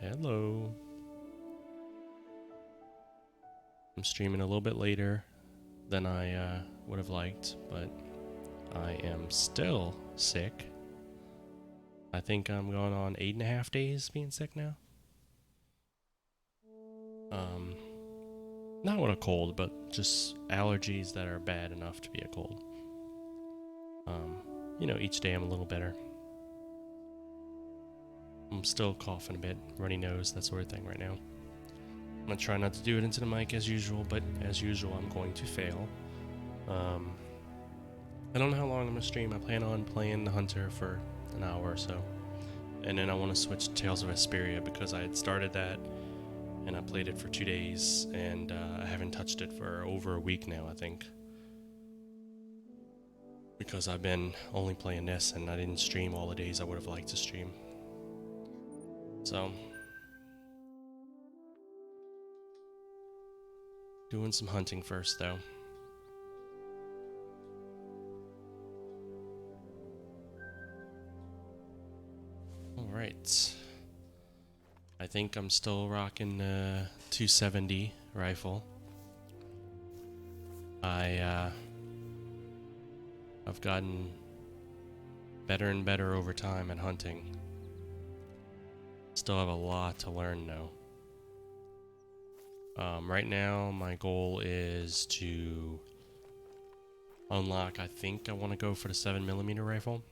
Hello. I'm streaming a little bit later than I would have liked, but I am still sick. I think I'm going on 8.5 days being sick now. Um, Not with a cold, but just allergies that are bad enough to be a cold. Each day I'm a little better. I'm still coughing a bit, runny nose, that sort of thing right now. I'm gonna try not to do it into the mic as usual, but as usual, I'm going to fail. I don't know how long I'm gonna stream. I plan on playing the Hunter for an hour or so, and then I want to switch to Tales of Vesperia because I had started that and I played it for 2 days, and I haven't touched it for over a week now, I think, because I've been only playing this and I didn't stream all the days I would have liked to stream. So, doing some hunting first though. Alright. I think I'm still rocking the 270 rifle. I've gotten better and better over time at hunting. Still have a lot to learn though. Right now my goal is to unlock, I think I want to go for the 7mm rifle.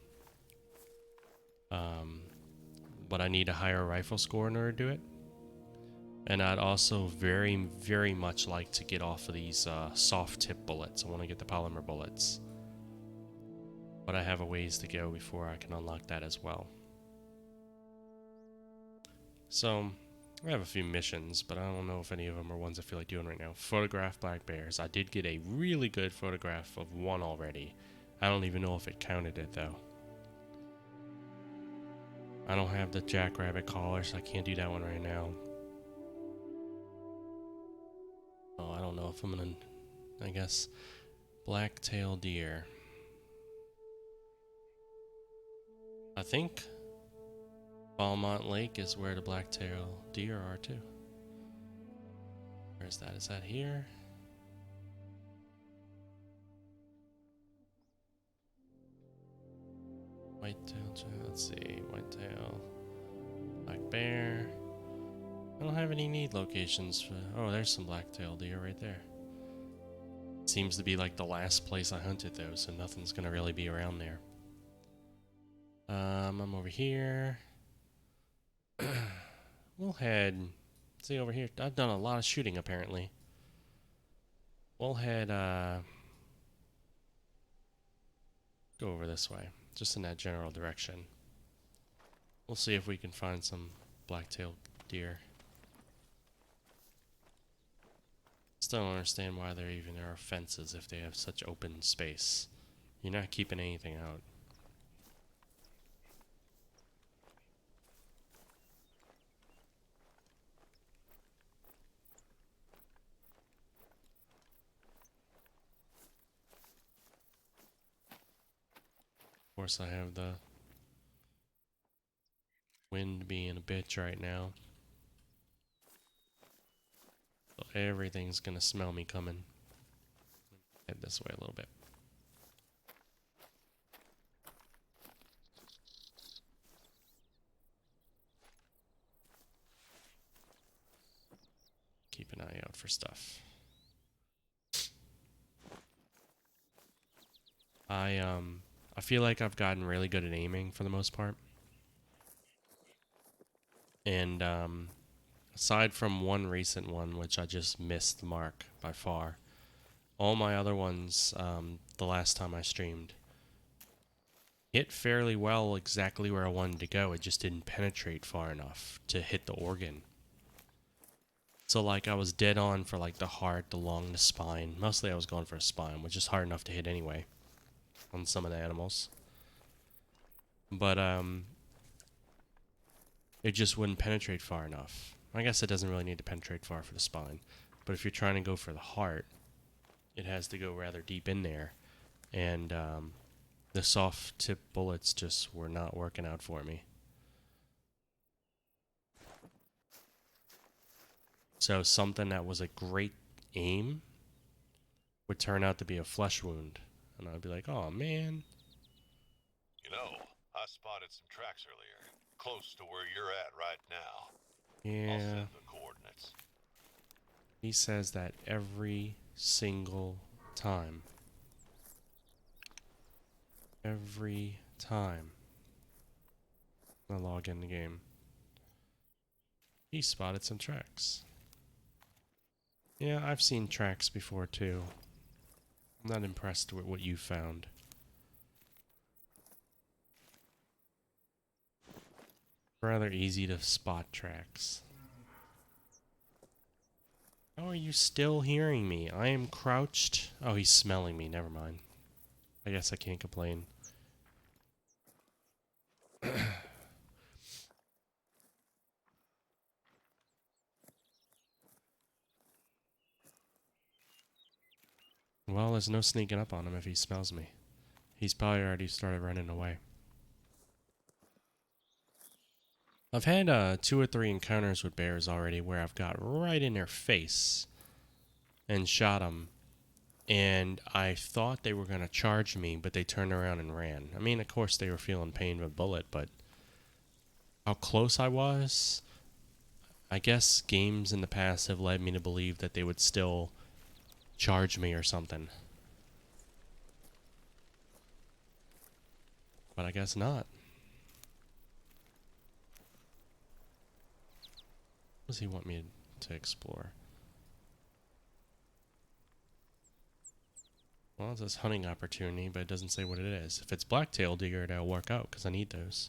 But I need a higher rifle score in order to do it. And I'd also very, very much like to get off of these soft tip bullets. I want to get the polymer bullets. But I have a ways to go before I can unlock that as well. So, I have a few missions, but I don't know if any of them are ones I feel like doing right now. Photograph black bears. I did get a really good photograph of one already. I don't even know if it counted it though. I don't have the jackrabbit collar, so I can't do that one right now. Oh, I don't know if I'm gonna... I guess... Black-tailed deer. I think... Beaumont Lake is where the black-tailed deer are, too. Where's that? Is that here? Whitetail... Let's see... Whitetail... Black bear... I don't have any need locations for... Oh, there's some black-tailed deer right there. Seems to be like the last place I hunted though, so nothing's gonna really be around there. I'm over here. We'll head... See over here, I've done a lot of shooting apparently. We'll head, go over this way, just in that general direction. We'll see if we can find some black-tailed deer. Still don't understand why there even are fences if they have such open space. You're not keeping anything out. Of course I have the wind being a bitch right now. So everything's gonna smell me coming. Head this way a little bit. Keep an eye out for stuff. I feel like I've gotten really good at aiming for the most part. And aside from one recent one, which I just missed the mark by far, all my other ones, the last time I streamed, hit fairly well exactly where I wanted to go. It just didn't penetrate far enough to hit the organ. So like I was dead on for like the heart, the lung, the spine. Mostly I was going for a spine, which is hard enough to hit anyway on some of the animals. But it just wouldn't penetrate far enough. I guess it doesn't really need to penetrate far for the spine. But if you're trying to go for the heart, it has to go rather deep in there. And the soft tip bullets just were not working out for me. So something that was a great aim would turn out to be a flesh wound. And I'd be like, oh man. You know, I spotted some tracks earlier, close to where you're at right now. I'll Yeah. send the coordinates. He says that every single time. Every time I log in the game. He spotted some tracks. Yeah, I've seen tracks before too. I'm not impressed with what you found. Rather easy to spot tracks. How are you still hearing me? I am crouched. Oh, he's smelling me. Never mind. I guess I can't complain. Well, there's no sneaking up on him if he smells me. He's probably already started running away. I've had 2 or 3 encounters with bears already where I've got right in their face and shot them. And I thought they were going to charge me, but they turned around and ran. I mean, of course, they were feeling pain with a bullet, but how close I was, I guess games in the past have led me to believe that they would still charge me or something. But I guess not. What does he want me to explore? Well, it says hunting opportunity, but it doesn't say what it is. If it's blacktail deer, that'll work out, because I need those.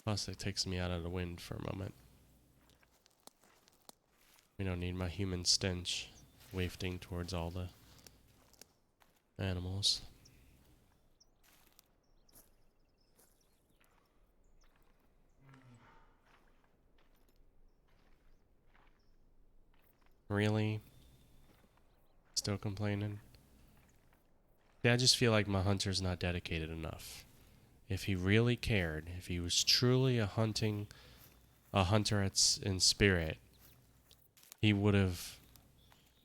Plus, it takes me out of the wind for a moment. We don't need my human stench wafting towards all the animals. Really? Still complaining? Yeah, I just feel like my hunter's not dedicated enough. If he really cared, if he was truly a hunter in spirit, he would have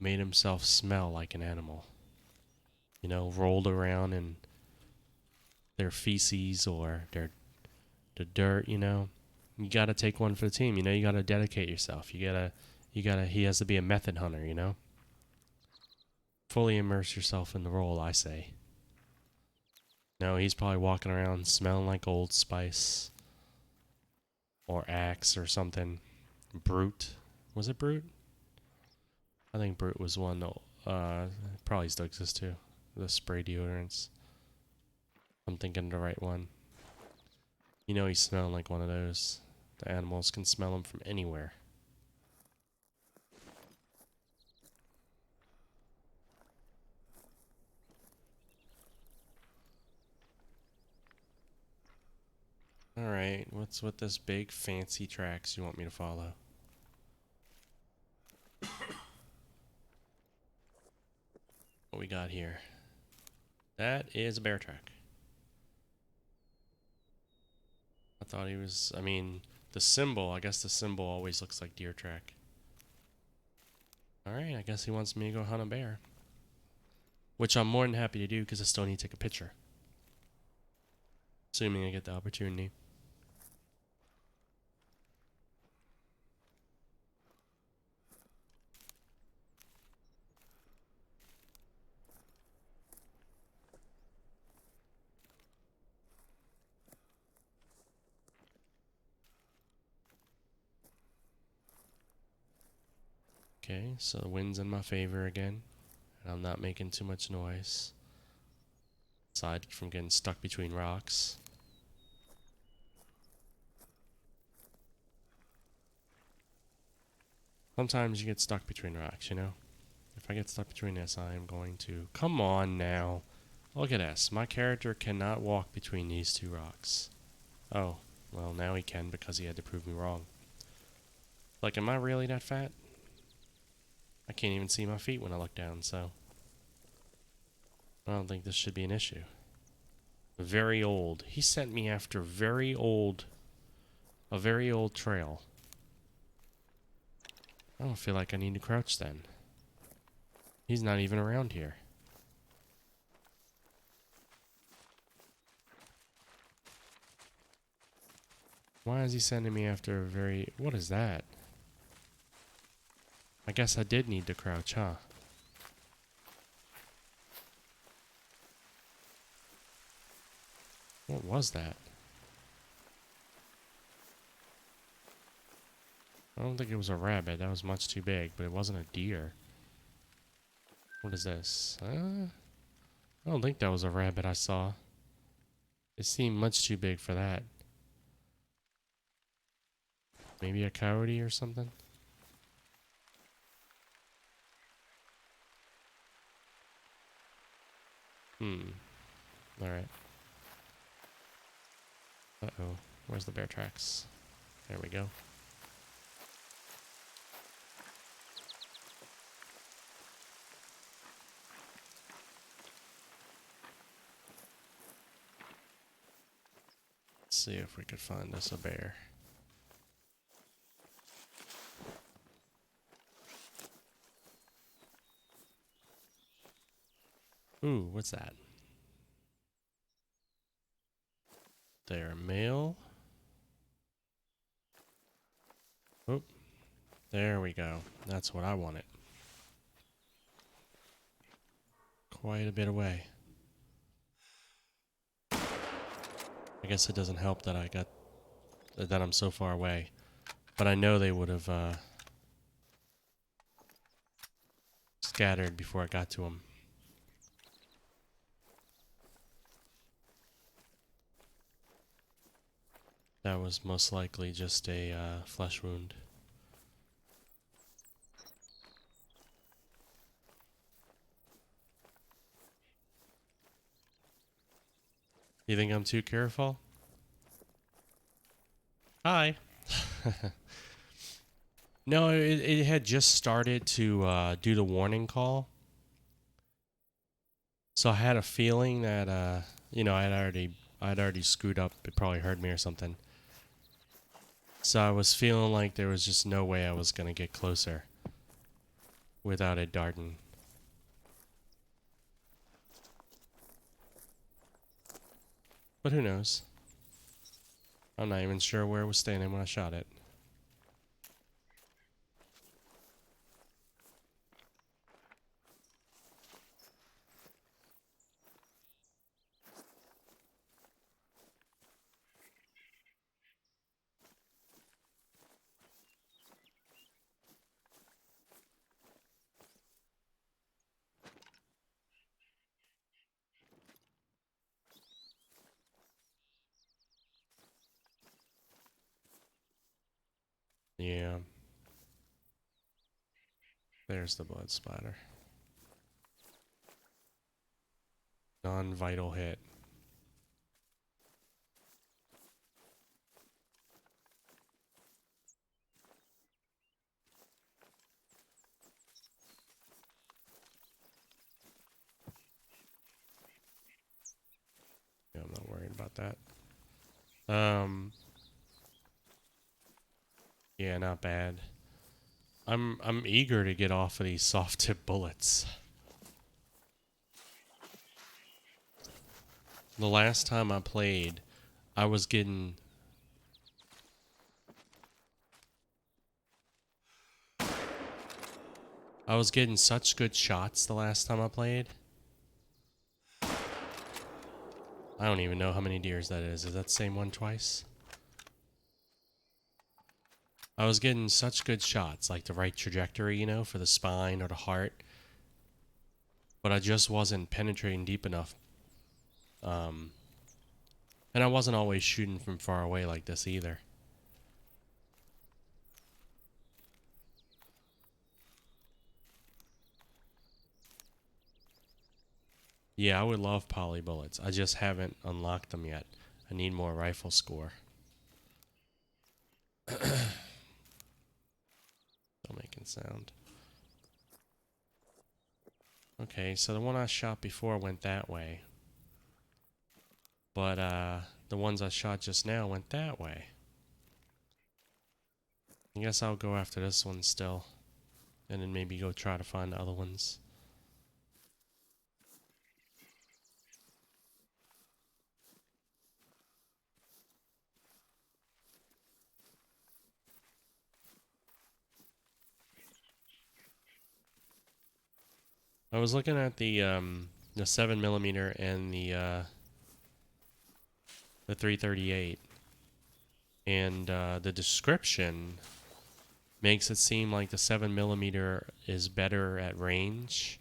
made himself smell like an animal. You know, rolled around in their feces or the dirt, you know. You gotta take one for the team, you know, you gotta dedicate yourself. He has to be a method hunter, you know? Fully immerse yourself in the role, I say. No, he's probably walking around smelling like Old Spice or Axe or something. Brute. Was it Brute? I think Brute was one that probably still exists too. The spray deodorants. I'm thinking the right one. You know he's smelling like one of those. The animals can smell him from anywhere. Alright, what's with this big fancy tracks you want me to follow? What we got here? That is a bear track. I thought he was, I mean, the symbol, I guess the symbol always looks like deer track. Alright, I guess he wants me to go hunt a bear. Which I'm more than happy to do because I still need to take a picture. Assuming I get the opportunity. Okay, so the wind's in my favor again. And I'm not making too much noise. Aside from getting stuck between rocks. Sometimes you get stuck between rocks, you know? If I get stuck between this, I am going to... Come on now. Look at this. My character cannot walk between these 2 rocks. Oh, well now he can because he had to prove me wrong. Like, am I really that fat? I can't even see my feet when I look down, so I don't think this should be an issue. Very old. He sent me after a very old trail. I don't feel like I need to crouch then. He's not even around here. Why is he sending me after a very... What is that? I guess I did need to crouch, huh? What was that? I don't think it was a rabbit. That was much too big, but it wasn't a deer. What is this? I don't think that was a rabbit I saw. It seemed much too big for that. Maybe a coyote or something? Alright. Uh-oh. Where's the bear tracks? There we go. Let's see if we could find us a bear. Ooh, what's that? They're male. Oh, there we go. That's what I wanted. Quite a bit away. I guess it doesn't help that that I'm so far away. But I know they would have scattered before I got to them. That was most likely just a flesh wound. You think I'm too careful? Hi. No, it had just started to do the warning call. So I had a feeling that you know, I'd already screwed up. It probably heard me or something. So I was feeling like there was just no way I was gonna get closer without it darting. But who knows? I'm not even sure where it was standing when I shot it. Yeah. There's the blood splatter. Non-vital hit. Yeah, I'm not worried about that. Yeah, not bad. I'm eager to get off of these soft tip bullets. The last time I played, I was getting such good shots the last time I played. I don't even know how many deers that is. Is that the same one twice? I was getting such good shots, like the right trajectory, you know, for the spine or the heart. But I just wasn't penetrating deep enough. And I wasn't always shooting from far away like this either. Yeah, I would love poly bullets. I just haven't unlocked them yet. I need more rifle score. Still making sound. Okay, so the one I shot before went that way. But the ones I shot just now went that way. I guess I'll go after this one still. And then maybe go try to find the other ones. I was looking at the 7mm and the 338, and the description makes it seem like the 7mm is better at range,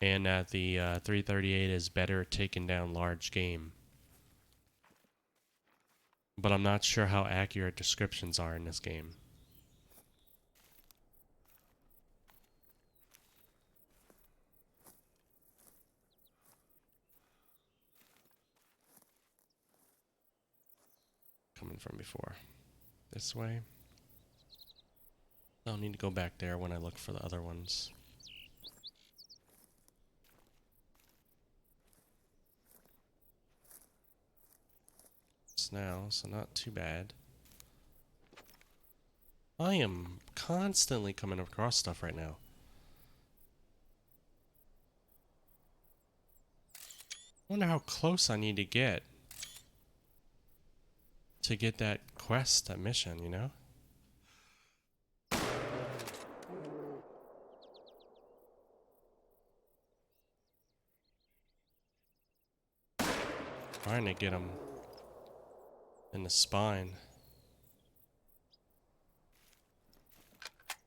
and that the 338 is better at taking down large game. But I'm not sure how accurate descriptions are in this game. Coming from before. This way. I'll need to go back there when I look for the other ones. It's now, so not too bad. I am constantly coming across stuff right now. Wonder how close I need to get that quest, that mission, you know? Trying to get him in the spine.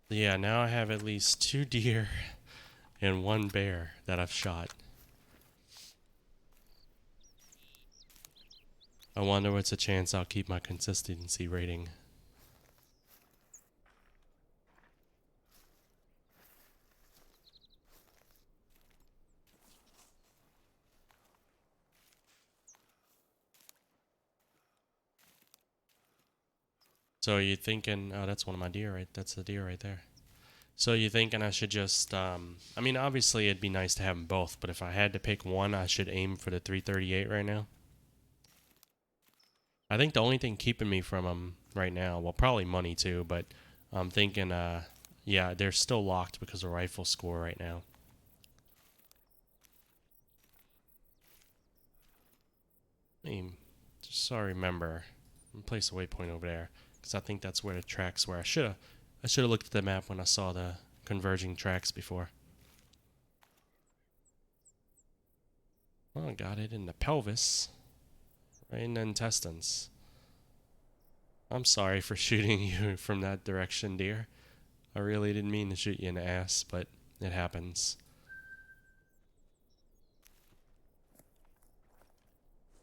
Yeah, now I have at least 2 deer and 1 bear that I've shot. I wonder what's a chance I'll keep my consistency rating. So you thinking, oh, that's one of my deer, right? That's the deer right there. So you thinking I should just, I mean, obviously it'd be nice to have them both, but if I had to pick one, I should aim for the 338 right now. I think the only thing keeping me from them right now, well, probably money too, but I'm thinking, yeah, they're still locked because of rifle score right now. I mean, just so I remember, I'm gonna place a waypoint over there because I think that's where the tracks were. I should have looked at the map when I saw the converging tracks before. Well, I got it in the pelvis, right in the intestines. I'm sorry for shooting you from that direction, dear. I really didn't mean to shoot you in the ass, but it happens.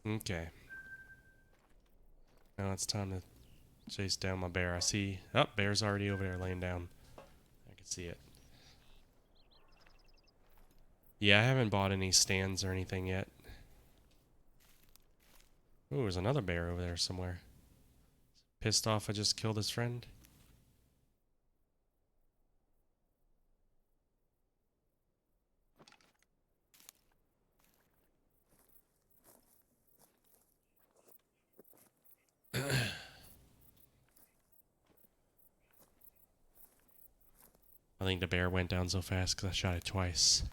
Okay. Now it's time to chase down my bear. I see... Oh, bear's already over there laying down. I can see it. Yeah, I haven't bought any stands or anything yet. Ooh, there's another bear over there somewhere. Pissed off I just killed his friend. I think the bear went down so fast because I shot it twice.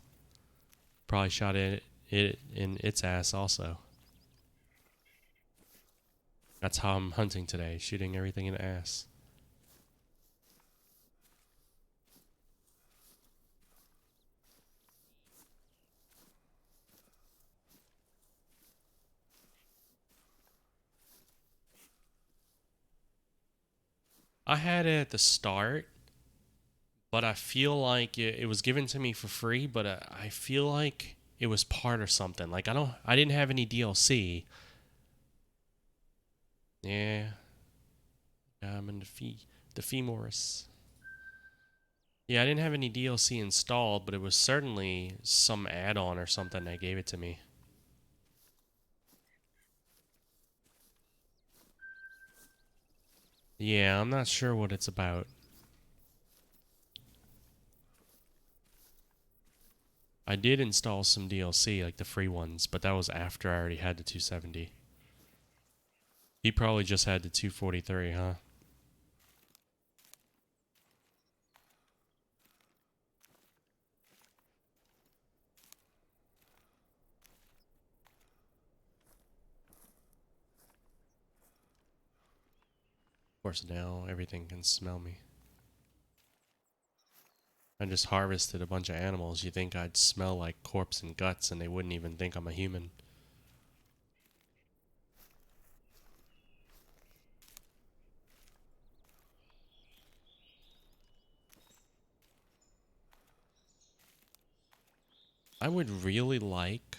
Probably shot it in its ass also. That's how I'm hunting today, shooting everything in the ass. I had it at the start, but I feel like it was given to me for free, but I feel like it was part of something. Like I didn't have any DLC. Yeah, I'm in the femoris. Yeah, I didn't have any DLC installed, but it was certainly some add-on or something that gave it to me. Yeah, I'm not sure what it's about. I did install some DLC, like the free ones, but that was after I already had the 270. He probably just had the 243, huh? Of course, now everything can smell me. I just harvested a bunch of animals. You think I'd smell like corpse and guts and they wouldn't even think I'm a human. I would really like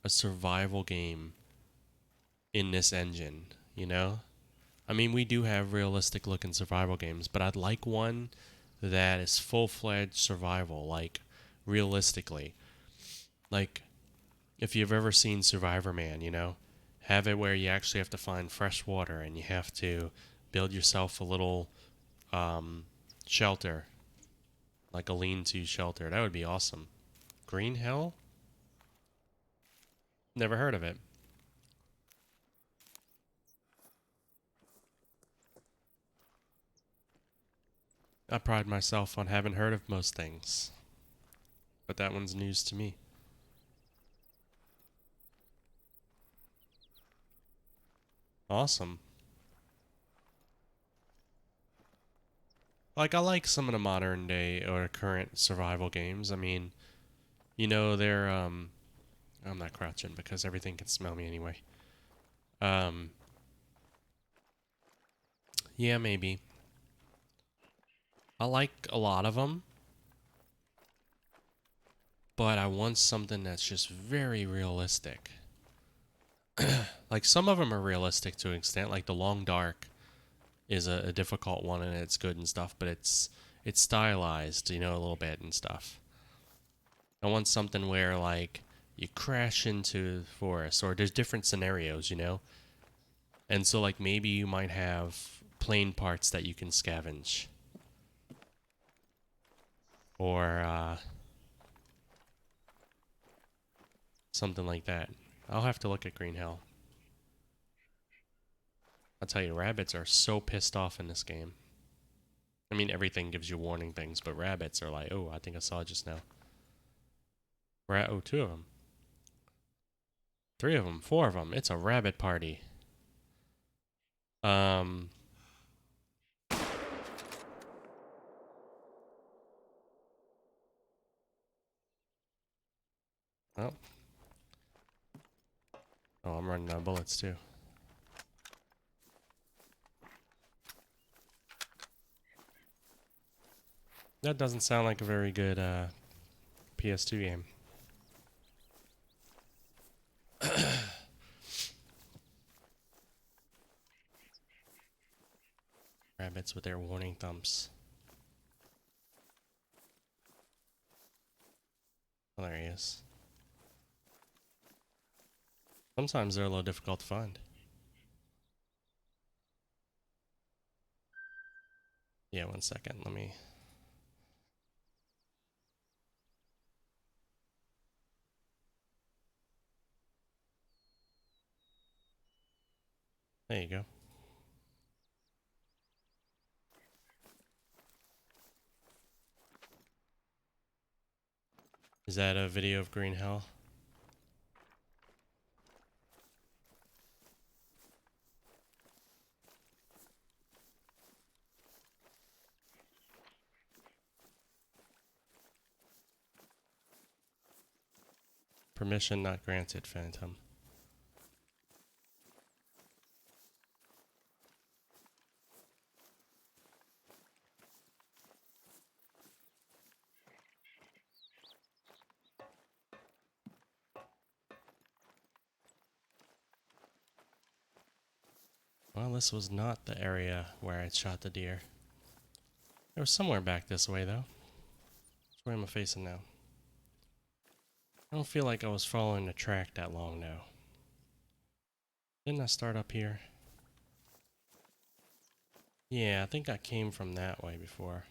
a survival game in this engine, you know? I mean, we do have realistic looking survival games, but I'd like one that is full fledged survival, like realistically. Like, if you've ever seen Survivor Man, you know, have it where you actually have to find fresh water and you have to build yourself a little shelter, like a lean to shelter. That would be awesome. Green Hell? Never heard of it. I pride myself on having heard of most things, but that one's news to me. Awesome. Like, I like some of the modern day or current survival games. I mean, you know, I'm not crouching because everything can smell me anyway. Um, yeah, maybe. I like a lot of them, but I want something that's just very realistic. Like, some of them are realistic to an extent, like The Long Dark is a difficult one and it's good and stuff, but it's stylized, you know, a little bit and stuff. I want something where like you crash into the forest or there's different scenarios, you know? And so like maybe you might have plane parts that you can scavenge. Or something like that. I'll have to look at Green Hell. I'll tell you, rabbits are so pissed off in this game. I mean, everything gives you warning things, but rabbits are like, oh, I think I saw it just now. Oh, two of them. Three of them. Four of them. It's a rabbit party. Um, oh. Oh, I'm running out of bullets too. That doesn't sound like a very good PS2 game. Rabbits with their warning thumps. Oh, there he is. Sometimes they're a little difficult to find. Yeah, 1 second. Let me. There you go. Is that a video of Green Hell? Permission not granted, Phantom. Well, this was not the area where I shot the deer. It was somewhere back this way, though. Where am I facing now? I don't feel like I was following the track that long now. Didn't I start up here? Yeah, I think I came from that way before.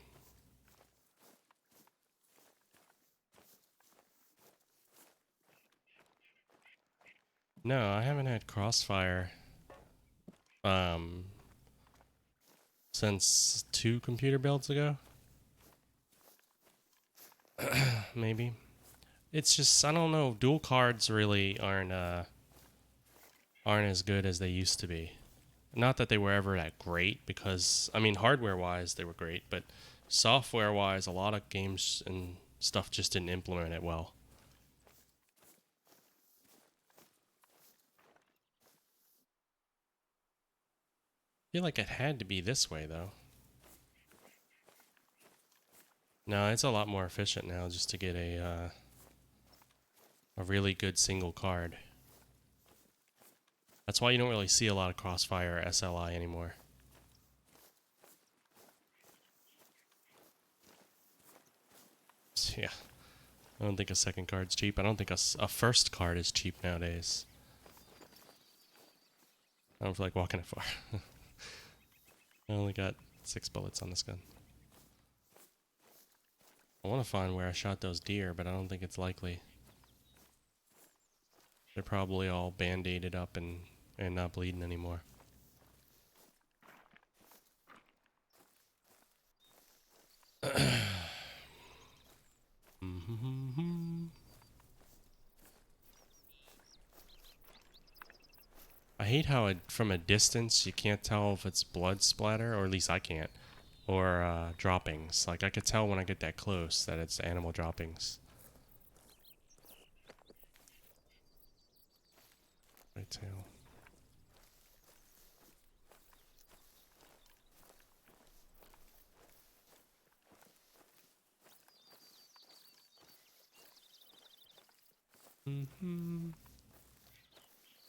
No, I haven't had Crossfire um since 2 computer builds ago, maybe. It's just I don't know. Dual cards really aren't as good as they used to be. Not that they were ever that great, because I mean hardware wise they were great, but software wise a lot of games and stuff just didn't implement it well. I feel like it had to be this way though. No, it's a lot more efficient now just to get a really good single card. That's why you don't really see a lot of Crossfire or SLI anymore. Yeah, I don't think a second card's cheap. I don't think a first card is cheap nowadays. I don't feel like walking it far. I only got 6 bullets on this gun. I want to find where I shot those deer, but I don't think it's likely. They're probably all band-aided up and not bleeding anymore. I hate how from a distance you can't tell if it's blood splatter, or at least I can't, or droppings. Like I could tell when I get that close that it's animal droppings. Right tail.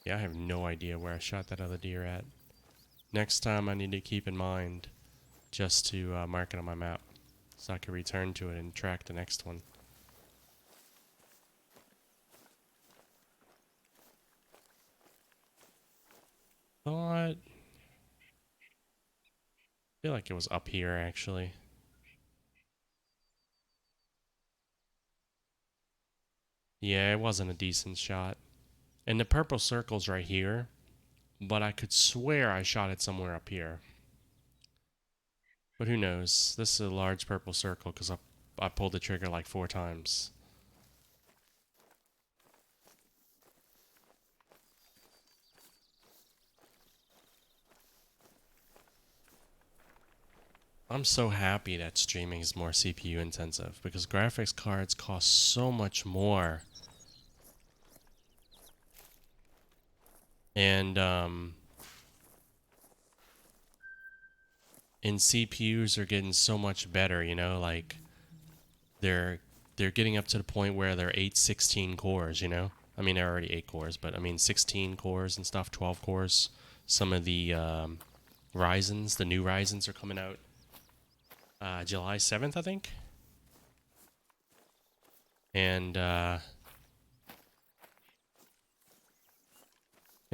Yeah, I have no idea where I shot that other deer at. Next time I need to keep in mind just to mark it on my map so I can return to it and track the next one. Thought... I feel like it was up here actually. Yeah, it wasn't a decent shot. And the purple circle's right here, but I could swear I shot it somewhere up here. But who knows? This is a large purple circle because I pulled the trigger like 4 times. I'm so happy that streaming is more CPU intensive because graphics cards cost so much more. And CPUs are getting so much better, you know, like they're getting up to the point where they're 8 16 cores, you know? I mean, they're already 8 cores, but I mean 16 cores and stuff, 12 cores. Some of the Ryzens, the new Ryzens are coming out July 7th, I think. And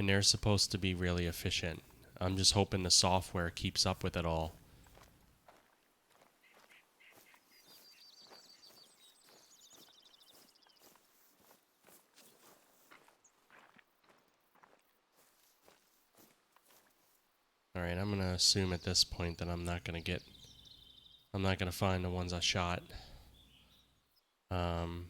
they're supposed to be really efficient. I'm just hoping the software keeps up with it all. Alright, I'm gonna assume at this point that I'm not gonna find the ones I shot. Um,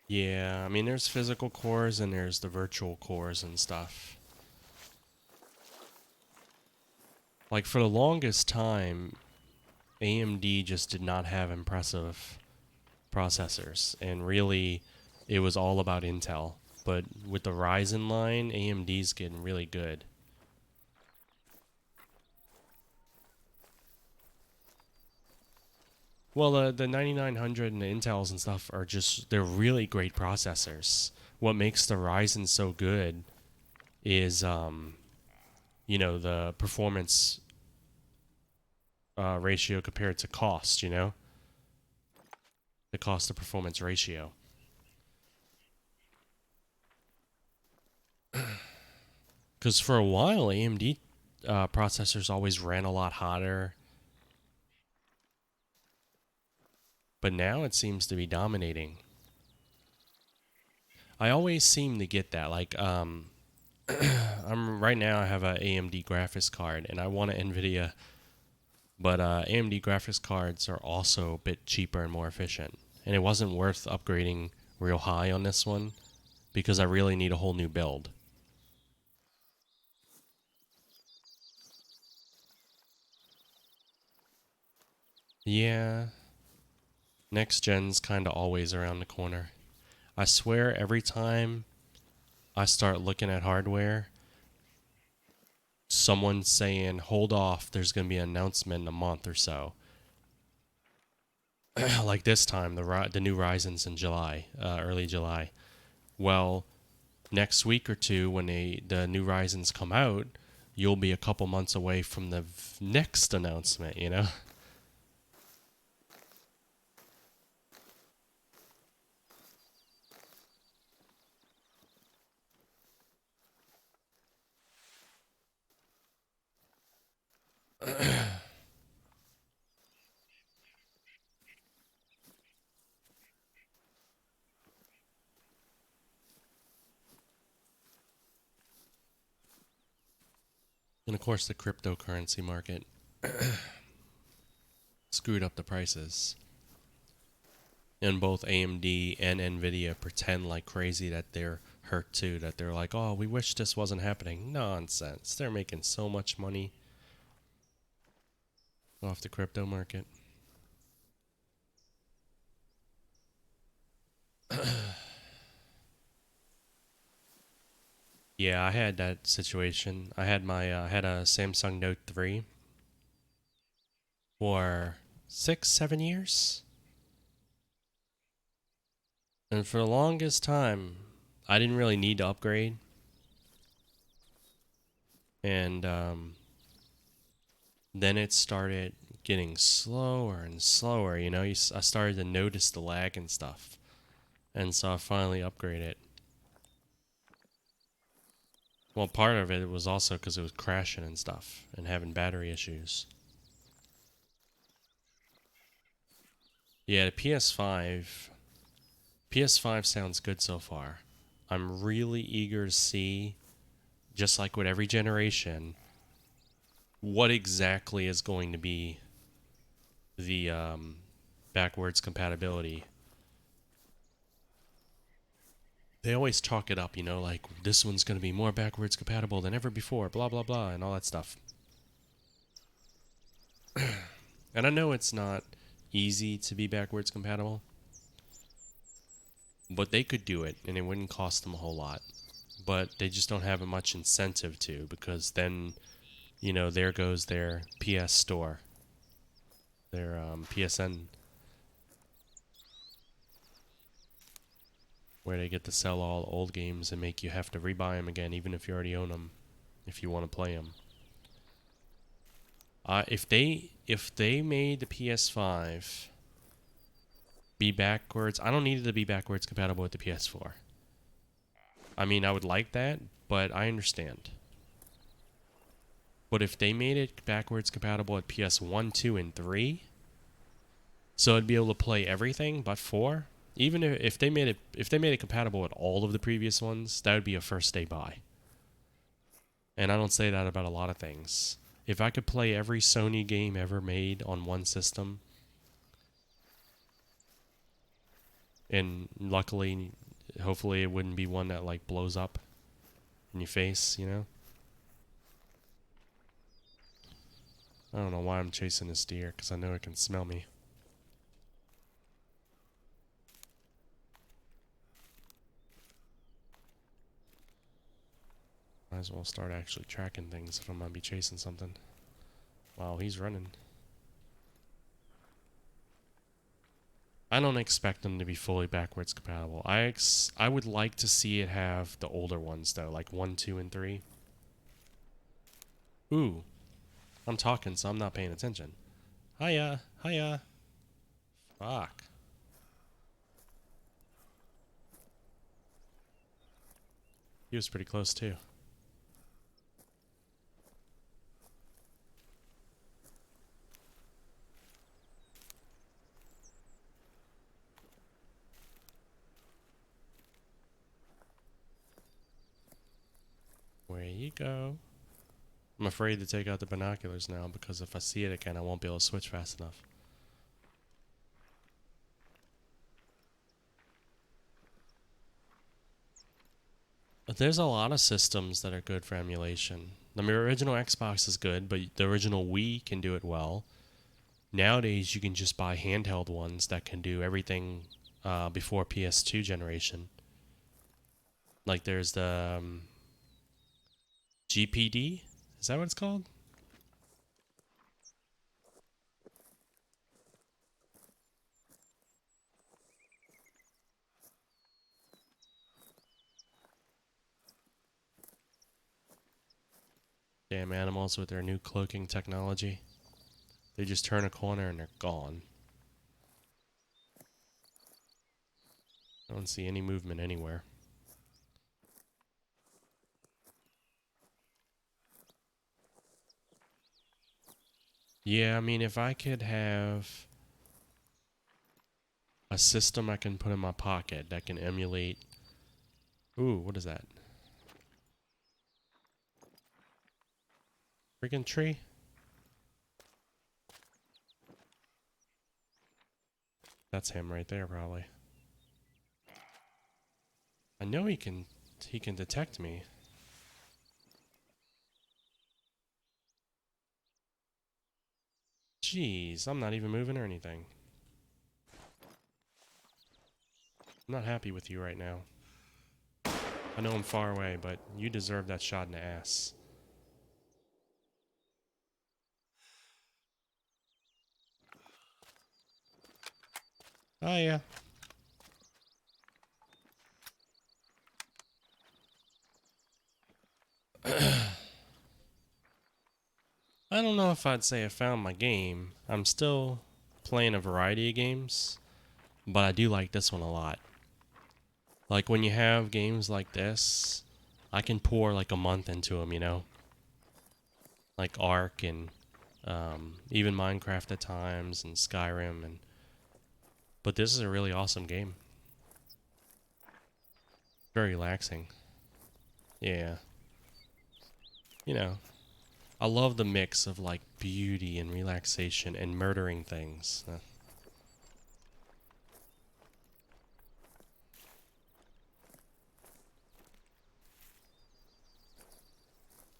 yeah, I mean, there's physical cores and there's the virtual cores and stuff. Like, for the longest time, AMD just did not have impressive processors, and really, it was all about Intel. But with the Ryzen line, AMD's getting really good. Well, the 9900 and the Intels and stuff are just, they're really great processors. What makes the Ryzen so good is, you know, the performance ratio compared to cost, you know? The cost to performance ratio. Because for a while, AMD processors always ran a lot hotter, but now it seems to be dominating. I always seem to get that. Like, I'm right now. I have a AMD graphics card, and I want an NVIDIA, but AMD graphics cards are also a bit cheaper and more efficient. And it wasn't worth upgrading real high on this one because I really need a whole new build. Yeah, next gen's kind of always around the corner. I swear every time I start looking at hardware, someone's saying, hold off, there's going to be an announcement in a month or so. Like this time, the new Ryzen's in July, early July. Well, next week or two, when the new Ryzen's come out, you'll be a couple months away from the next announcement, you know? And of course, the cryptocurrency market screwed up the prices. And both AMD and Nvidia pretend like crazy that they're hurt too, that they're like, oh, we wish this wasn't happening. Nonsense. They're making so much money off the crypto market. Yeah, I had that situation. I had a Samsung Note 3 for 6, 7 years. And for the longest time, I didn't really need to upgrade. And then it started getting slower and slower. You know, I started to notice the lag and stuff. And so I finally upgraded. Well, part of it was also because it was crashing and stuff and having battery issues. Yeah, the PS5 sounds good so far. I'm really eager to see, just like with every generation, what exactly is going to be the backwards compatibility. They always chalk it up, you know, like this one's going to be more backwards compatible than ever before, blah, blah, blah, and all that stuff. And I know it's not easy to be backwards compatible, but they could do it and it wouldn't cost them a whole lot. But they just don't have much incentive to, because then, you know, there goes their PS store, their PSN, where they get to sell all old games and make you have to rebuy them again, even if you already own them, if you want to play them. If they made the PS5 be backwards, I don't need it to be backwards compatible with the PS4. I mean, I would like that, but I understand. But if they made it backwards compatible at PS1, 2, and 3, so I'd be able to play everything but 4, even if they made it compatible with all of the previous ones, that would be a first day buy. And I don't say that about a lot of things. If I could play every Sony game ever made on one system, and luckily, hopefully it wouldn't be one that like blows up in your face, you know? I don't know why I'm chasing this deer, because I know it can smell me. Might as well start actually tracking things if I'm gonna be chasing something. Wow, he's running. I don't expect them to be fully backwards compatible. I would like to see it have the older ones though, like 1, 2, and 3. Ooh, I'm talking, so I'm not paying attention. Hiya, hiya. Fuck. He was pretty close too. you go. I'm afraid to take out the binoculars now because if I see it again, I won't be able to switch fast enough. But there's a lot of systems that are good for emulation. The original Xbox is good, but the original Wii can do it well. Nowadays, you can just buy handheld ones that can do everything before PS2 generation. Like there's the GPD. Is that what it's called? Damn animals with their new cloaking technology. They just turn a corner and they're gone. I don't see any movement anywhere. Yeah, I mean, if I could have a system I can put in my pocket that can emulate... Ooh, what is that? Freaking tree? That's him right there, probably. I know he can detect me. Jeez, I'm not even moving or anything. I'm not happy with you right now. I know I'm far away, but you deserve that shot in the ass. Oh, yeah. I don't know if I'd say I found my game. I'm still playing a variety of games, but I do like this one a lot. Like when you have games like this, I can pour like a month into them, you know? Like Ark and even Minecraft at times and Skyrim and but this is a really awesome game. Very relaxing. Yeah. You know, I love the mix of like beauty and relaxation and murdering things.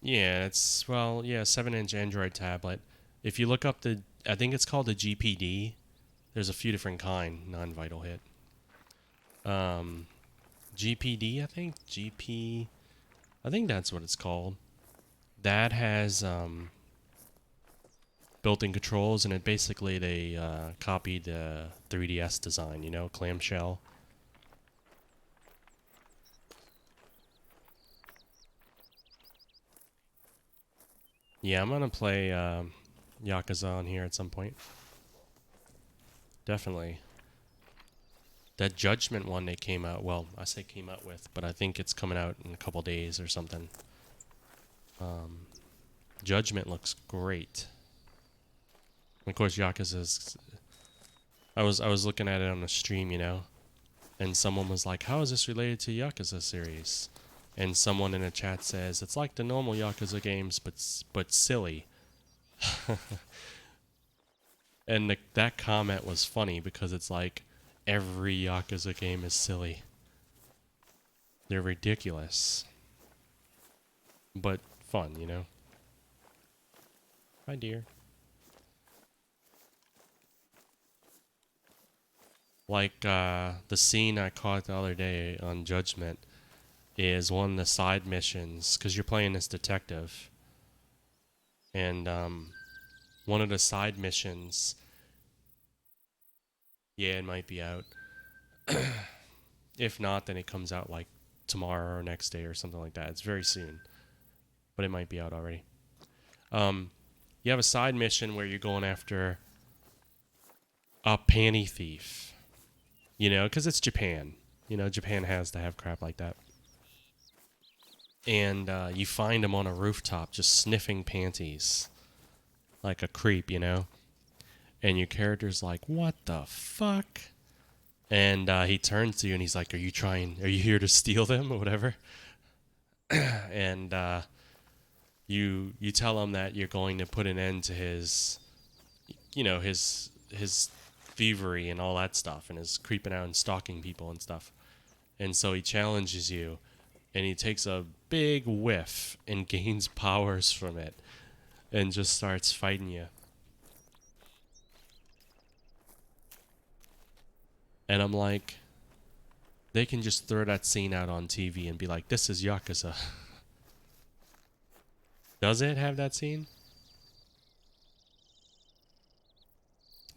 Yeah, it's well, yeah, 7-inch Android tablet. If you look up the, I think it's called the GPD. There's a few different non-vital hit. GPD, I think GP, I think that's what it's called. That has built-in controls, and it basically they copied the 3DS design, you know, clamshell. Yeah, I'm gonna play Yakuza on here at some point. Definitely. That Judgment one they came out, well, I say came out with, but I think it's coming out in a couple days or something. Judgment looks great. And of course, Yakuza's. I was looking at it on the stream, you know, and someone was like, "How is this related to Yakuza series?" And someone in the chat says, "It's like the normal Yakuza games, but silly." And that comment was funny because it's like every Yakuza game is silly. They're ridiculous, but fun, you know. Hi, dear. Like the scene I caught the other day on Judgment is one of the side missions because you're playing this detective, and one of the side missions. Yeah, it might be out. If not, then it comes out like tomorrow or next day or something like that. It's very soon, but it might be out already. You have a side mission where you're going after a panty thief. You know, because it's Japan. You know, Japan has to have crap like that. And you find him on a rooftop just sniffing panties like a creep, you know? And your character's like, what the fuck? And he turns to you and he's like, are you here to steal them or whatever? And You tell him that you're going to put an end to his, his thievery and all that stuff, and his creeping out and stalking people and stuff. And so he challenges you, and he takes a big whiff and gains powers from it, and just starts fighting you. And I'm like, they can just throw that scene out on TV and be like, "This is Yakuza." Does it have that scene?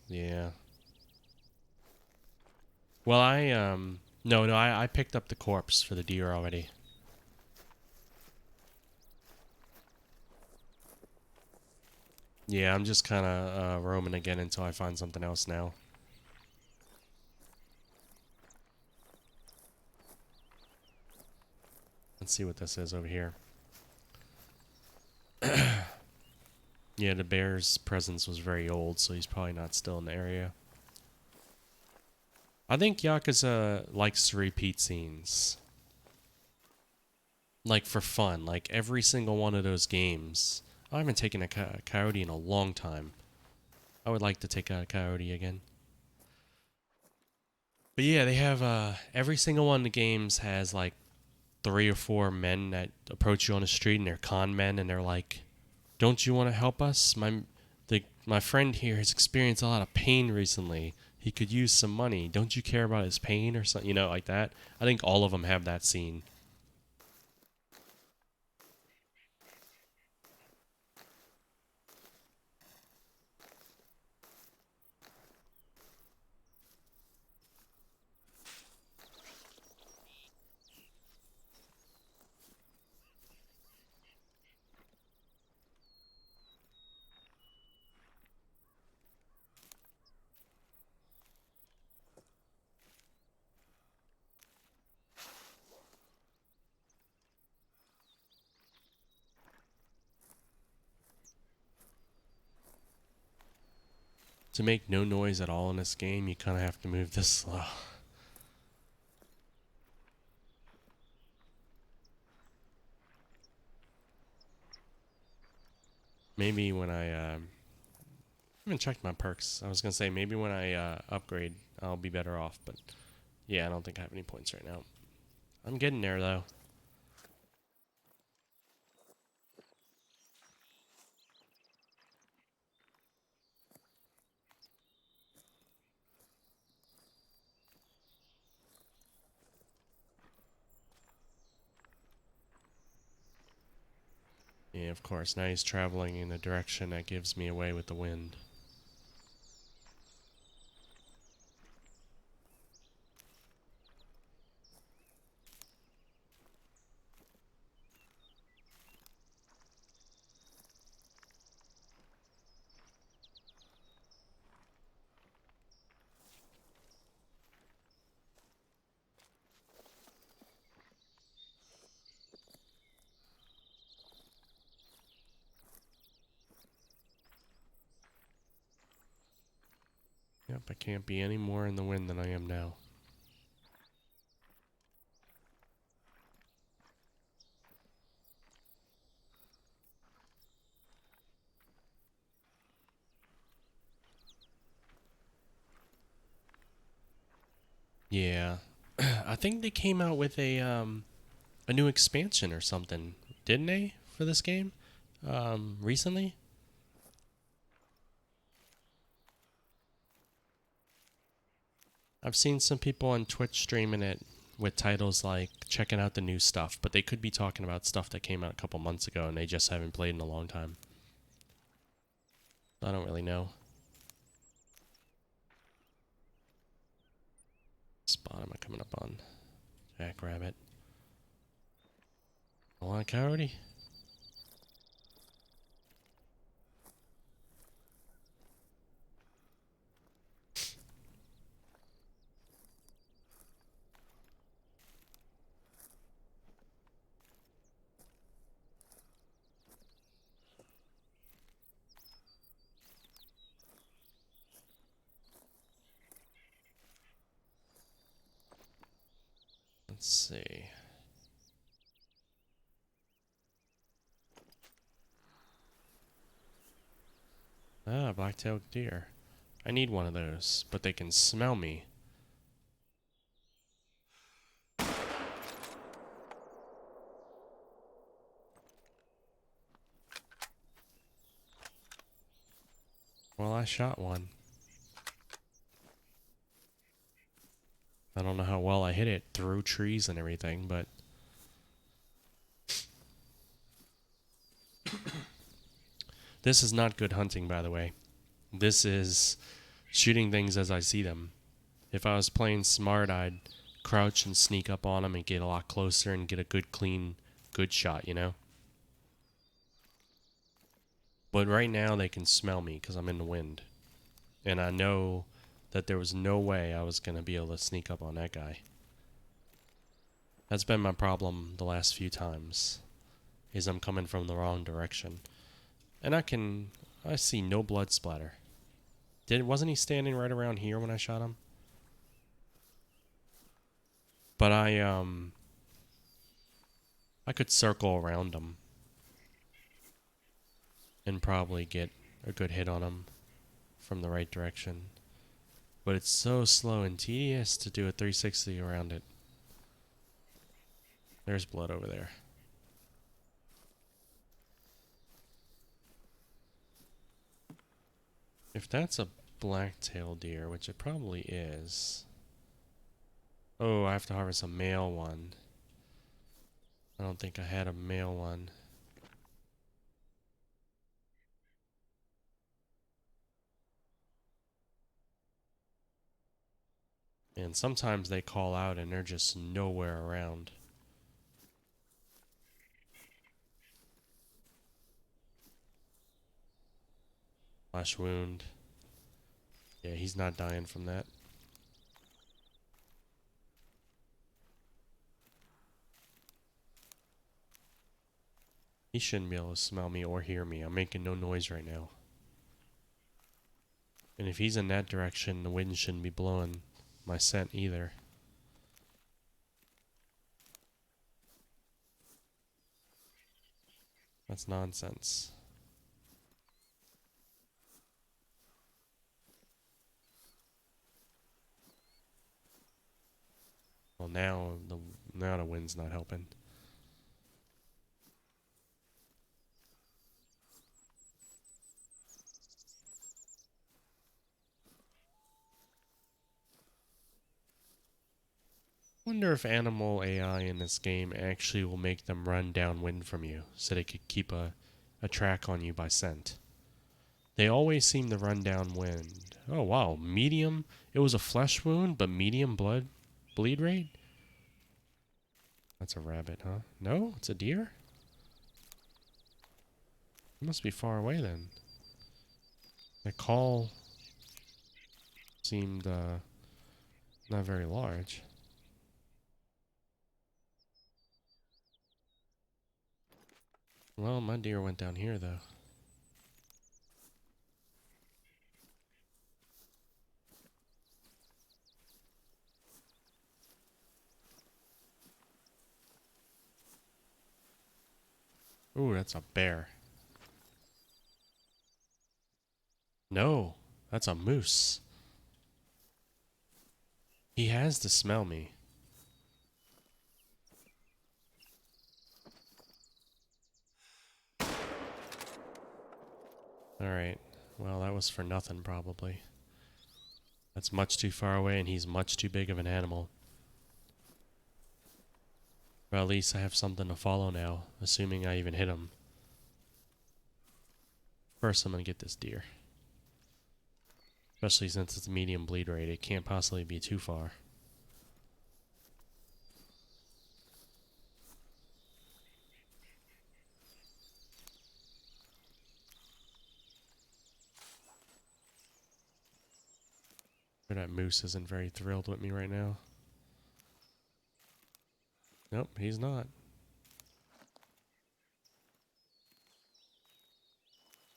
Yeah. Well, I picked up the corpse for the deer already. Yeah, I'm just kind of roaming again until I find something else now. Let's see what this is over here. Yeah, the bear's presence was very old, so he's probably not still in the area. I think Yakuza likes to repeat scenes. Like for fun, like every single one of those games. I haven't taken a coyote in a long time. I would like to take a coyote again. But yeah, they have every single one of the games has like 3 or 4 men that approach you on the street, and they're con men, and they're like, "Don't you want to help us? My friend here has experienced a lot of pain recently. He could use some money. Don't you care about his pain or something? Like that." I think all of them have that scene. To make no noise at all in this game, you kind of have to move this slow. Maybe when I haven't checked my perks. I was gonna say maybe when I upgrade, I'll be better off. But yeah, I don't think I have any points right now. I'm getting there though. Yeah, of course. Now he's traveling in a direction that gives me away with the wind. Yep, I can't be any more in the wind than I am now. Yeah. I think they came out with a new expansion or something, didn't they, for this game? Recently? I've seen some people on Twitch streaming it with titles like checking out the new stuff, but they could be talking about stuff that came out a couple months ago and they just haven't played in a long time. I don't really know. Spot am I coming up on? Jackrabbit. Go on, coyote. Let's see. Ah, black-tailed deer. I need one of those, but they can smell me. Well, I shot one. I don't know how well I hit it through trees and everything, but this is not good hunting, by the way. This is shooting things as I see them. If I was playing smart, I'd crouch and sneak up on them and get a lot closer and get a good, clean, good shot, you know? But right now, they can smell me because I'm in the wind. And I know that there was no way I was going to be able to sneak up on that guy. That's been my problem the last few times, is I'm coming from the wrong direction. And I see no blood splatter. Wasn't he standing right around here when I shot him? But I could circle around him and probably get a good hit on him from the right direction. But it's so slow and tedious to do a 360 around it. There's blood over there. If that's a black-tailed deer, which it probably is. Oh, I have to harvest a male one. I don't think I had a male one. And sometimes they call out and they're just nowhere around. Flesh wound. Yeah, he's not dying from that. He shouldn't be able to smell me or hear me. I'm making no noise right now. And if he's in that direction, the wind shouldn't be blowing my scent either. That's nonsense. Well, now the wind's not helping. Wonder if animal AI in this game actually will make them run downwind from you, so they could keep a track on you by scent. They always seem to run downwind. Oh wow, medium. It was a flesh wound, but medium bleed rate. That's a rabbit, huh? No, it's a deer. It must be far away then. The call seemed not very large. Well, my deer went down here though. Ooh, that's a bear. No, that's a moose. He has to smell me. Alright. Well, that was for nothing, probably. That's much too far away, and he's much too big of an animal. Well, at least I have something to follow now, assuming I even hit him. First, I'm gonna get this deer. Especially since it's medium bleed rate, it can't possibly be too far. Sure that moose isn't very thrilled with me right now. Nope, he's not.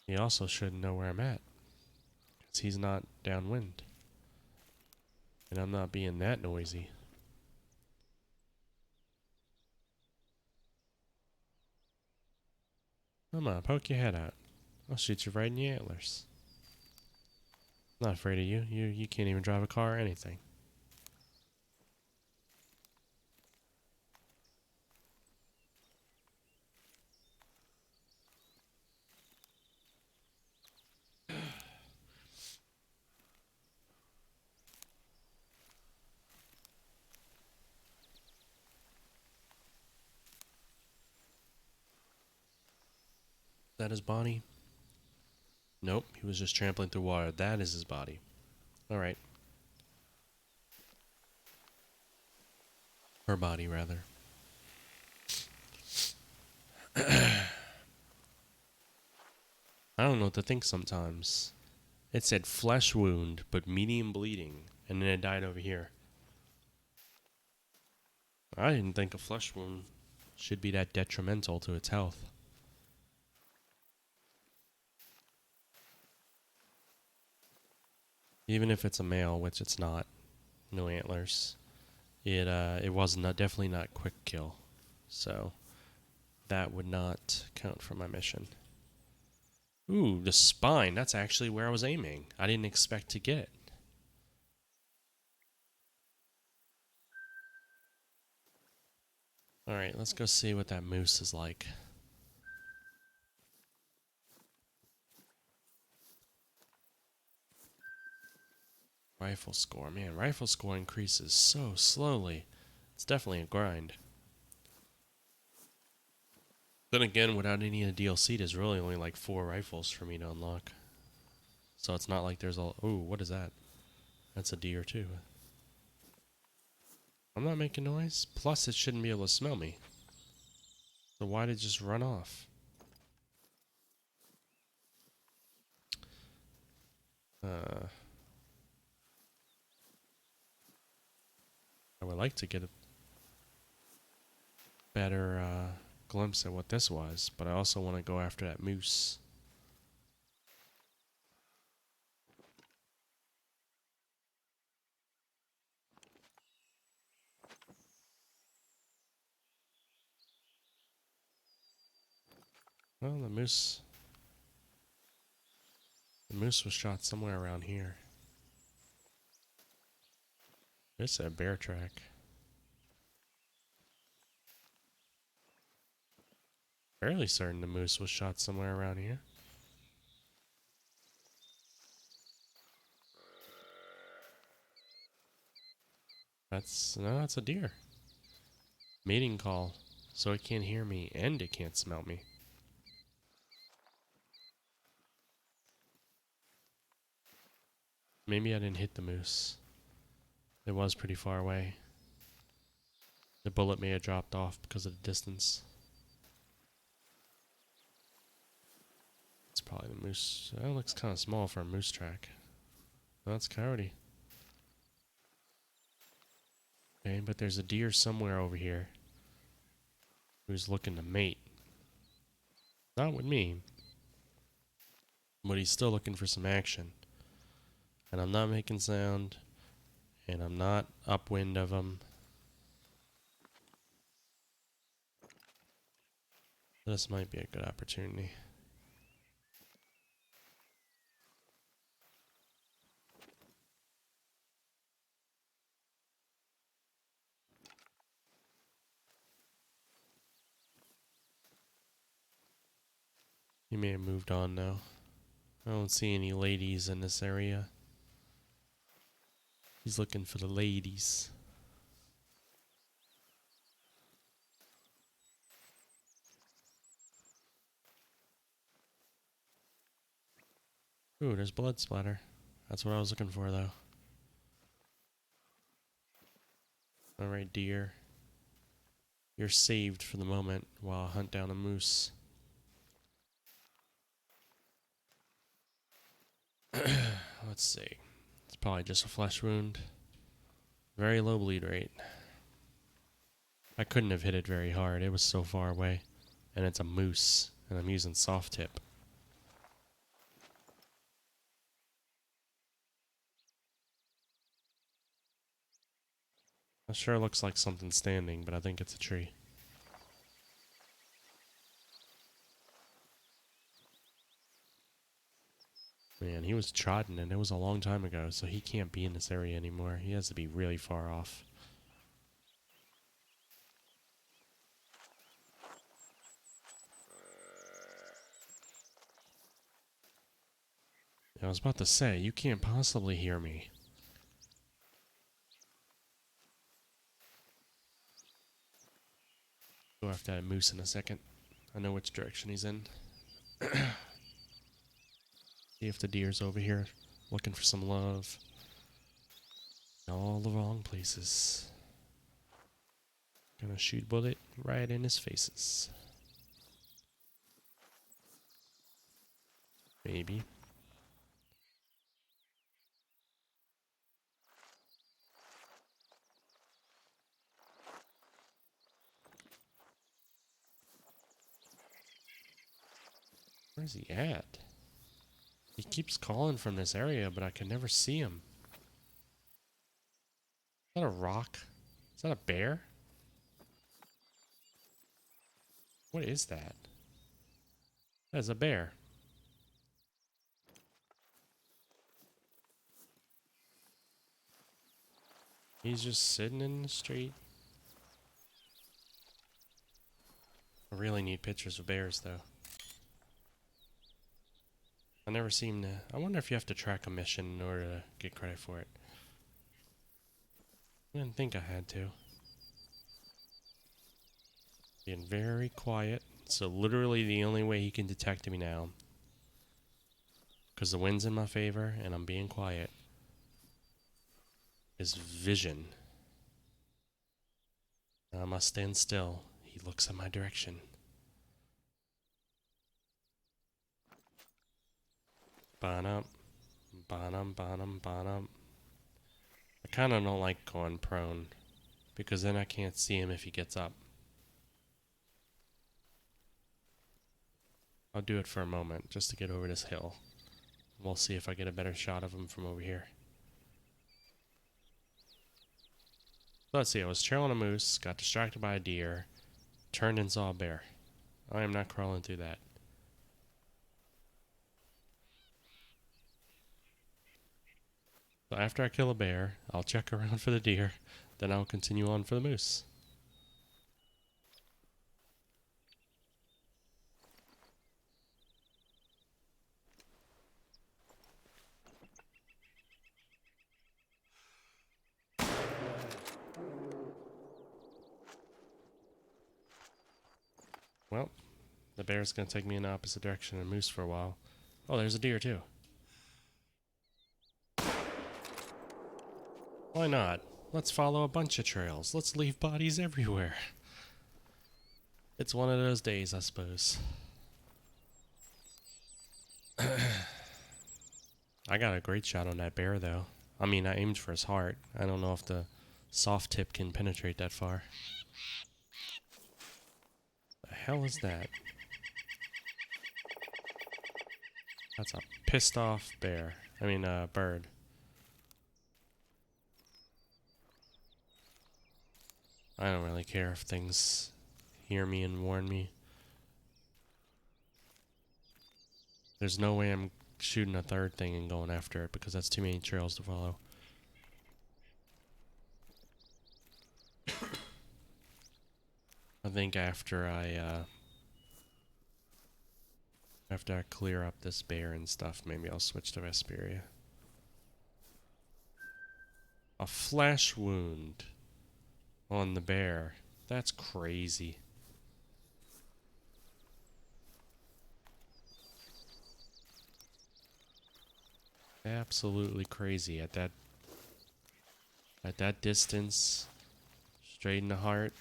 He also shouldn't know where I'm at, because he's not downwind. And I'm not being that noisy. Come on, poke your head out. I'll shoot you right in the antlers. I'm not afraid of you. You can't even drive a car or anything. Is that his body? Nope, he was just trampling through water. That is his body. Alright. Her body, rather. I don't know what to think sometimes. It said flesh wound, but medium bleeding, and then it died over here. I didn't think a flesh wound should be that detrimental to its health. Even if it's a male, which it's not, no antlers. It was not definitely not quick kill, so that would not count for my mission. Ooh, the spine. That's actually where I was aiming. I didn't expect to get it. Alright, let's go see what that moose is like. Rifle score. Man, rifle score increases so slowly. It's definitely a grind. Then again, without any of the DLC, there's really only like 4 rifles for me to unlock. So it's not like there's a... Ooh, what is that? That's a deer too. I'm not making noise. Plus, it shouldn't be able to smell me. So why did it just run off? I would like to get a better glimpse at what this was, but I also want to go after that moose. Well, the moose was shot somewhere around here. It's a bear track. Fairly certain the moose was shot somewhere around here. That's a deer. Mating call. So it can't hear me and it can't smell me. Maybe I didn't hit the moose. It was pretty far away. The bullet may have dropped off because of the distance. It's probably the moose. That looks kind of small for a moose track. No, that's coyote. Okay, but there's a deer somewhere over here who's looking to mate. Not with me, but he's still looking for some action. And I'm not making sound, and I'm not upwind of him. This might be a good opportunity. He may have moved on now. I don't see any ladies in this area. He's looking for the ladies. Ooh, there's blood splatter. That's what I was looking for, though. Alright, deer. You're saved for the moment while I hunt down a moose. Let's see. It's probably just a flesh wound. Very low bleed rate. I couldn't have hit it very hard. It was so far away. And it's a moose. And I'm using soft tip. It sure looks like something standing, but I think it's a tree. Man, And he was trotting, and it was a long time ago, so he can't be in this area anymore. He has to be really far off. I was about to say, you can't possibly hear me. Go after that moose in a second. I know which direction he's in. See if the deer's over here looking for some love. All the wrong places. Gonna shoot a bullet right in his faces. Maybe. Where's he at? He keeps calling from this area, but I can never see him. Is that a rock? Is that a bear? What is that? That is a bear. He's just sitting in the street. I really need pictures of bears, though. I never seem to... I wonder if you have to track a mission in order to get credit for it. I didn't think I had to. Being very quiet. So literally the only way he can detect me now, because the wind's in my favor and I'm being quiet, is vision. I must stand still. He looks in my direction. Ba-dum, ba-dum, ba-dum, ba-dum. I kind of don't like going prone, because then I can't see him if he gets up. I'll do it for a moment, just to get over this hill. We'll see if I get a better shot of him from over here. So let's see, I was trailing a moose, got distracted by a deer, turned and saw a bear. I am not crawling through that. So after I kill a bear, I'll check around for the deer, then I'll continue on for the moose. Well, the bear's gonna take me in the opposite direction and moose for a while. Oh, there's a deer too. Why not? Let's follow a bunch of trails. Let's leave bodies everywhere. It's one of those days, I suppose. I got a great shot on that bear, though. I mean, I aimed for his heart. I don't know if the soft tip can penetrate that far. The hell is that? That's a pissed off bear. I mean, bird. I don't really care if things hear me and warn me. There's no way I'm shooting a third thing and going after it, because that's too many trails to follow. I think after I clear up this bear and stuff, maybe I'll switch to Vesperia. A flesh wound on the bear. That's crazy. Absolutely crazy at that distance, straight in the heart.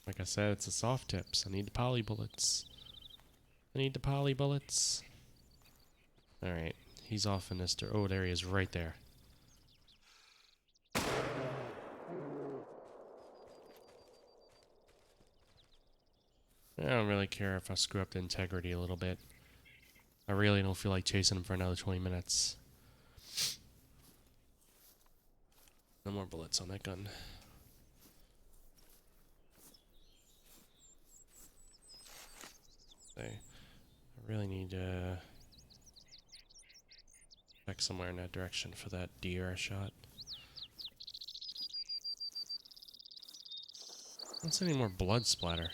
Like I said, it's the soft tips. I need the poly bullets. I need the poly bullets. Alright, he's off in this oh, there he is, right there. I don't really care if I screw up the integrity a little bit. I really don't feel like chasing him for another 20 minutes. No more bullets on that gun. I really need to check somewhere in that direction for that deer I shot. I don't see any more blood splatter.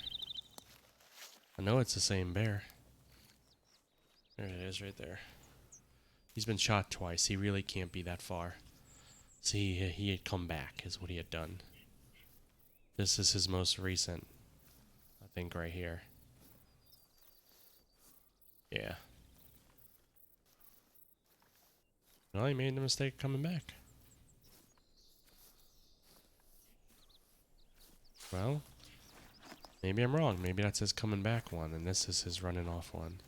I know it's the same bear. There it is right there. He's been shot twice. He really can't be that far. See, he had come back is what he had done. This is his most recent, I think, right here. Yeah. Well, he made the mistake of coming back. Well, maybe I'm wrong. Maybe that's his coming back one, and this is his running off one.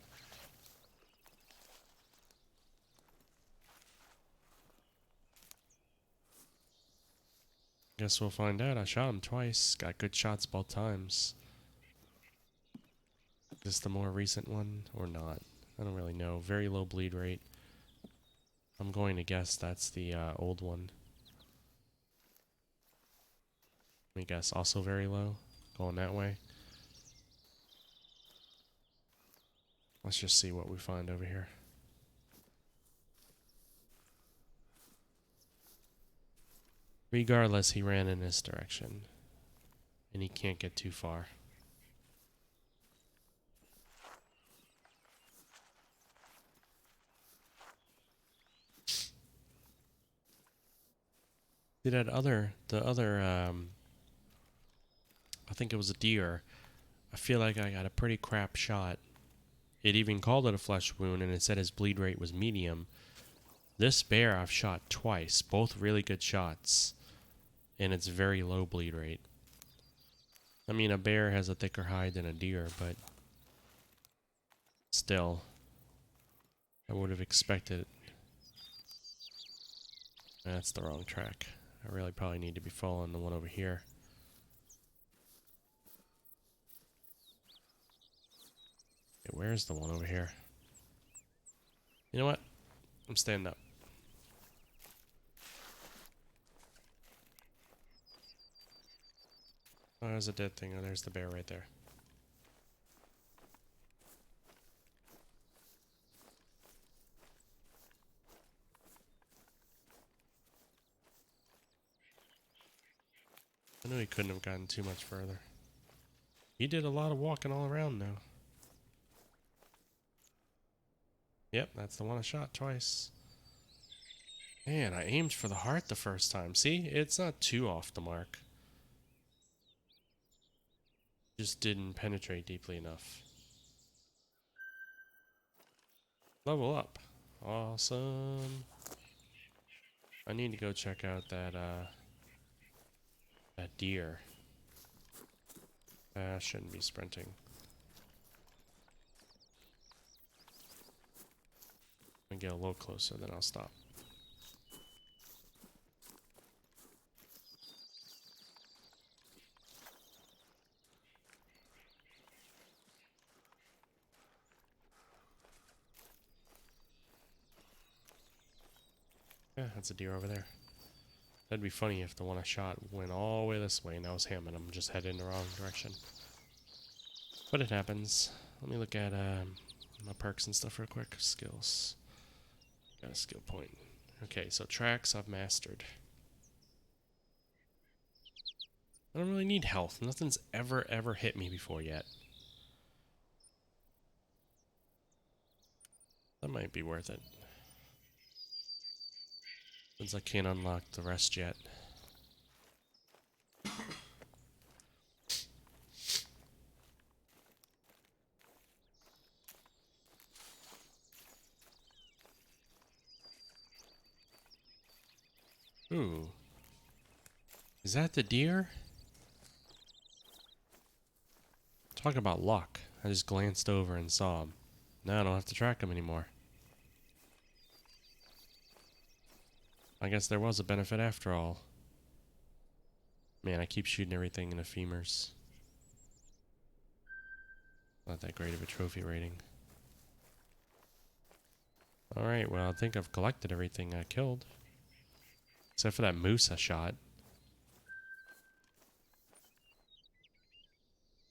Guess we'll find out. I shot him twice. Got good shots both times. Is this the more recent one or not? I don't really know. Very low bleed rate. I'm going to guess that's the old one. Let me guess. Also very low. Going that way. Let's just see what we find over here. Regardless, he ran in this direction. And he can't get too far. See that the other, I think it was a deer. I feel like I got a pretty crap shot. It even called it a flesh wound, and it said his bleed rate was medium. This bear I've shot twice, both really good shots, and it's very low bleed rate. I mean, a bear has a thicker hide than a deer, but still, I would have expected. That's the wrong track. I really probably need to be following the one over here. Okay, where's the one over here? You know what? I'm standing up. Oh, there's a dead thing. Oh, there's the bear right there. I knew he couldn't have gotten too much further. He did a lot of walking all around, though. Yep, that's the one I shot twice. Man, I aimed for the heart the first time. See, it's not too off the mark. Just didn't penetrate deeply enough. Level up. Awesome. I need to go check out that deer. I shouldn't be sprinting. I'm gonna get a little closer, then I'll stop. Yeah, that's a deer over there. That'd be funny if the one I shot went all the way this way and I was him and I'm just headed in the wrong direction. But it happens. Let me look at my perks and stuff real quick. Skills. Got a skill point. Okay, so tracks I've mastered. I don't really need health. Nothing's ever hit me before yet. That might be worth it. Since I can't unlock the rest yet. Ooh. Is that the deer? Talk about luck. I just glanced over and saw him. Now I don't have to track him anymore. I guess there was a benefit after all. Man, I keep shooting everything in the femurs. Not that great of a trophy rating. Alright, well, I think I've collected everything I killed. Except for that moose I shot.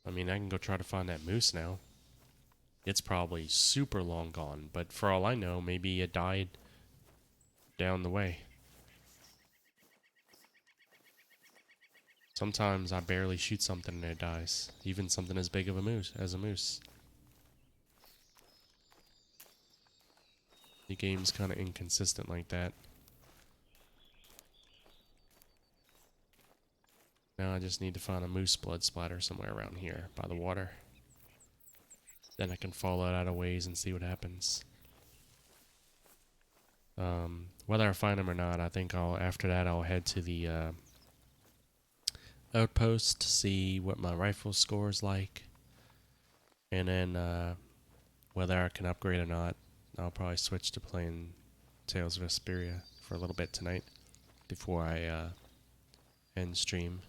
I mean, I can go try to find that moose now. It's probably super long gone, but for all I know, maybe it died down the way. Sometimes I barely shoot something and it dies. Even something as big of a moose as a moose. The game's kind of inconsistent like that. Now I just need to find a moose blood splatter somewhere around here by the water. Then I can follow it out of ways and see what happens. Whether I find them or not, I think after that I'll head to the outpost to see what my rifle score is like. And then whether I can upgrade or not, I'll probably switch to playing Tales of Vesperia for a little bit tonight before I end stream.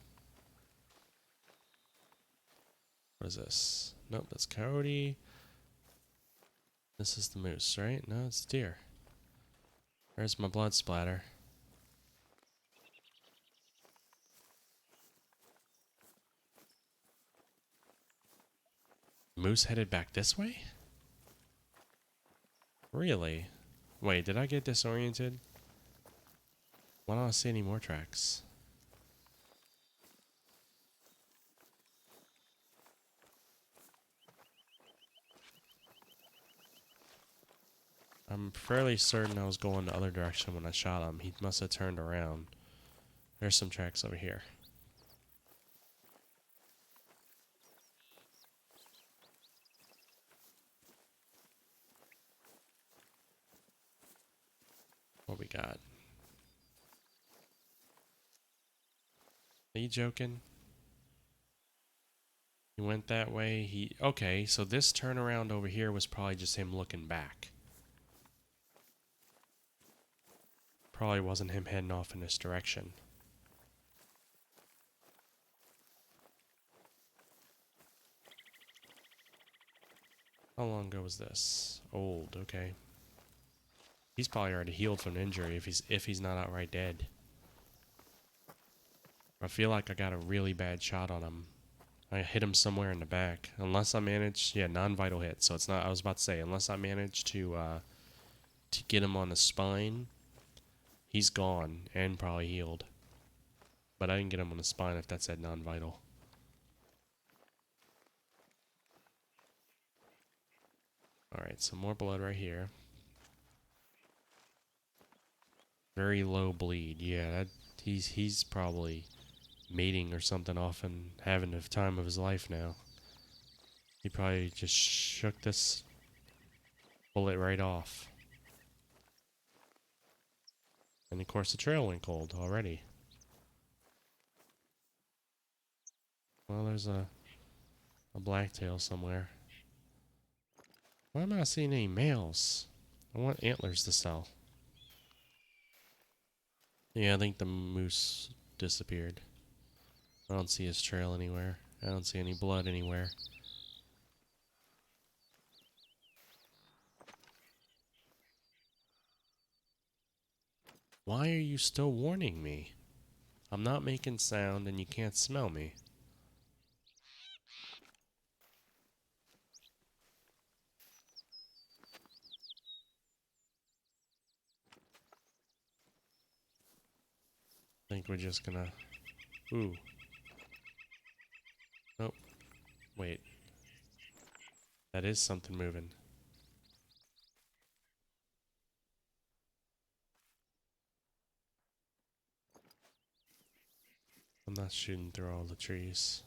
What is this? Nope, that's coyote. This is the moose, right? No, it's deer. There's my blood splatter. Moose headed back this way? Really? Wait, did I get disoriented? Why don't I see any more tracks? I'm fairly certain I was going the other direction when I shot him. He must have turned around. There's some tracks over here. What we got? Are you joking? He went that way. Okay, so this turnaround over here was probably just him looking back. Probably wasn't him heading off in this direction. How long ago was this? Old, okay. He's probably already healed from an injury if he's not outright dead. I feel like I got a really bad shot on him. I hit him somewhere in the back. Unless I managed, yeah, non-vital hit. So it's not. I was about to say, unless I managed to get him on the spine, he's gone and probably healed. But I didn't get him on the spine if that said non-vital. All right, some more blood right here. Very low bleed. Yeah, he's probably mating or something off and having the time of his life now. He probably just shook this bullet right off. And of course the trail went cold already. Well, there's a blacktail somewhere. Why am I not seeing any males? I want antlers to sell. Yeah, I think the moose disappeared. I don't see his trail anywhere. I don't see any blood anywhere. Why are you still warning me? I'm not making sound and you can't smell me. I think we're just gonna... Ooh. Nope. Wait. That is something moving. I'm not shooting through all the trees.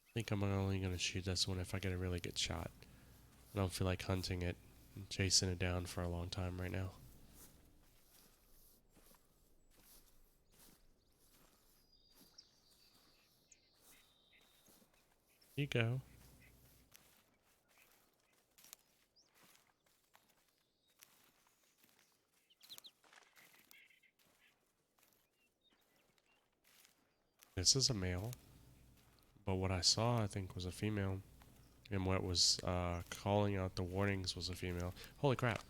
I think I'm only gonna shoot this one if I get a really good shot. I don't feel like hunting it and chasing it down for a long time right now. Here you go. This is a male, but what I saw, I think, was a female. And what was calling out the warnings was a female. Holy crap.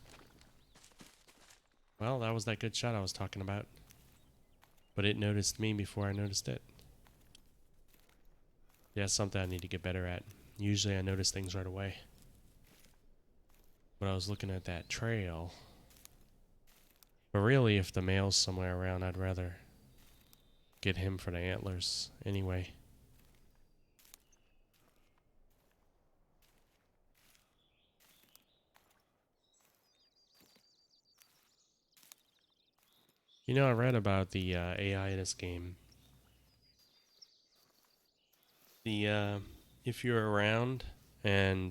Well, that was that good shot I was talking about. But it noticed me before I noticed it. Yeah, that's something I need to get better at. Usually I notice things right away. But I was looking at that trail. But really, if the male's somewhere around, I'd rather get him for the antlers anyway. You know, I read about the AI in this game. If you're around and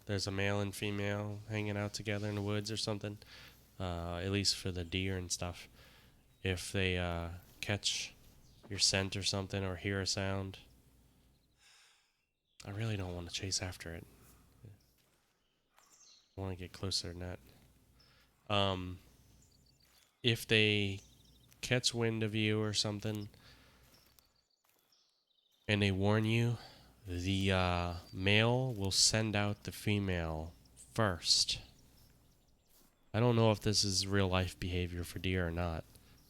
there's a male and female hanging out together in the woods or something, at least for the deer and stuff, if they catch your scent or something or hear a sound, I really don't want to chase after it. I want to get closer than that. If they catch wind of you or something and they warn you, the male will send out the female first. I don't know if this is real life behavior for deer or not,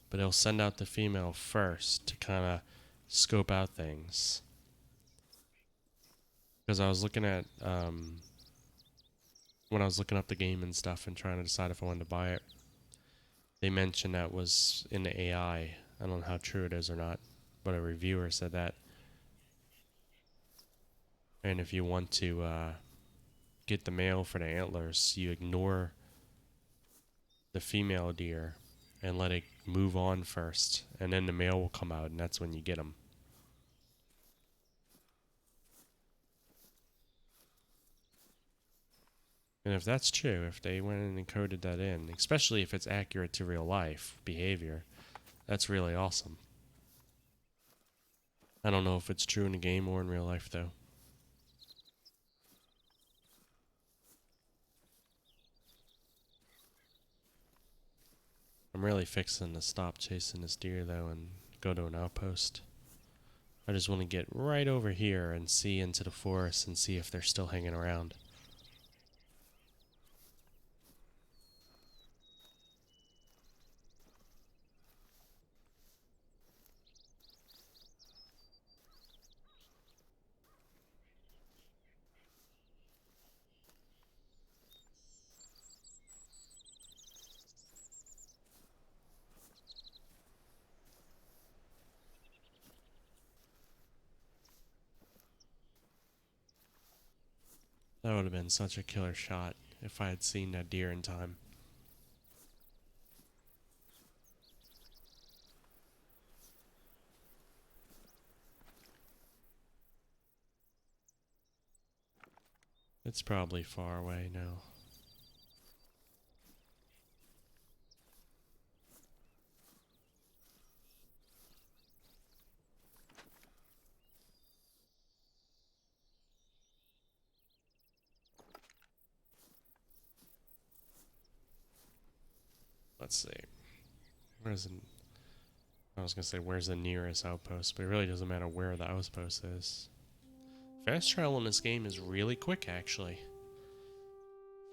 but they'll send out the female first to kind of scope out things. Because I was looking at, when I was looking up the game and stuff and trying to decide if I wanted to buy it, they mentioned that was in the AI. I don't know how true it is or not, but a reviewer said that. And if you want to get the male for the antlers, you ignore the female deer and let it move on first, and then the male will come out, and that's when you get them. And if that's true, if they went and encoded that in, especially if it's accurate to real life behavior, that's really awesome. I don't know if it's true in the game or in real life, though. I'm really fixing to stop chasing this deer, though, and go to an outpost. I just want to get right over here and see into the forest and see if they're still hanging around. That would have been such a killer shot if I had seen that deer in time. It's probably far away now. Let's see. Where's the... I was going to say, where's the nearest outpost? But it really doesn't matter where the outpost is. Fast travel in this game is really quick, actually.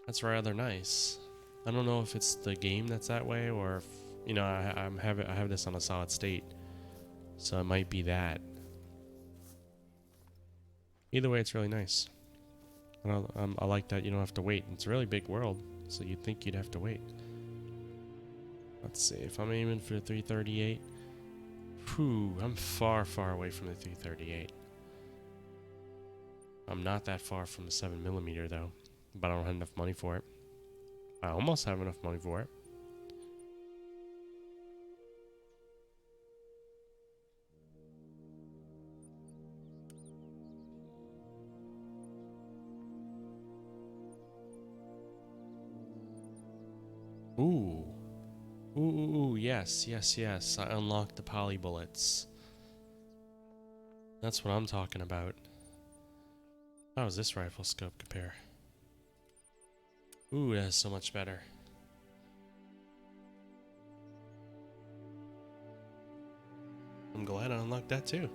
That's rather nice. I don't know if it's the game that's that way, or if, you know, I have this on a solid state. So it might be that. Either way, it's really nice. I like that you don't have to wait. It's a really big world, so you'd think you'd have to wait. Let's see, if I'm aiming for the 338, whew, I'm far, far away from the 338. I'm not that far from the 7mm though, but I don't have enough money for it. I almost have enough money for it. Ooh. Ooh, yes, yes, yes. I unlocked the poly bullets. That's what I'm talking about. How does this rifle scope compare? Ooh, that's so much better. I'm glad I unlocked that too.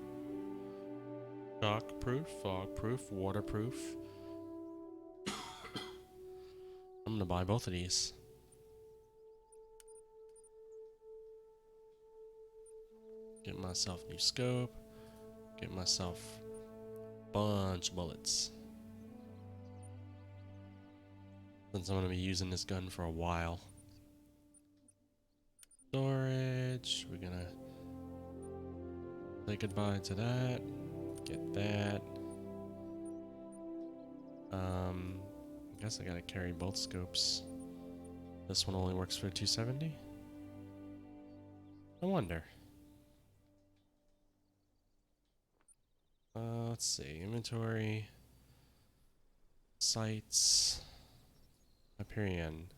Shock proof, fog proof, waterproof. I'm gonna buy both of these. Get myself a new scope. Get myself a bunch of bullets. Since I'm gonna be using this gun for a while. Storage. We're gonna say goodbye to that. Get that. I guess I gotta carry both scopes. This one only works for 270? I wonder. Let's see. Inventory. Sights. Hyperion.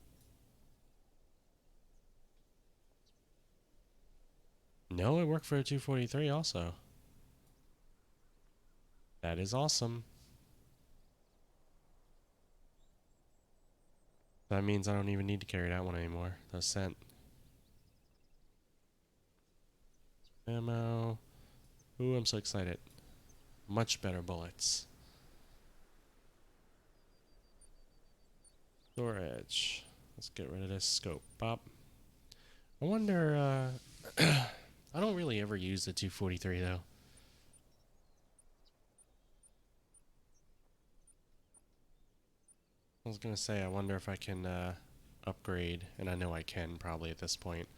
No, it worked for a 243 also. That is awesome. That means I don't even need to carry that one anymore. The scent. Ammo. Ooh, I'm so excited. Much better bullets. Storage. Let's get rid of this scope. Pop. I wonder, I don't really ever use the 243 though. I was gonna say, I wonder if I can upgrade, and I know I can probably at this point,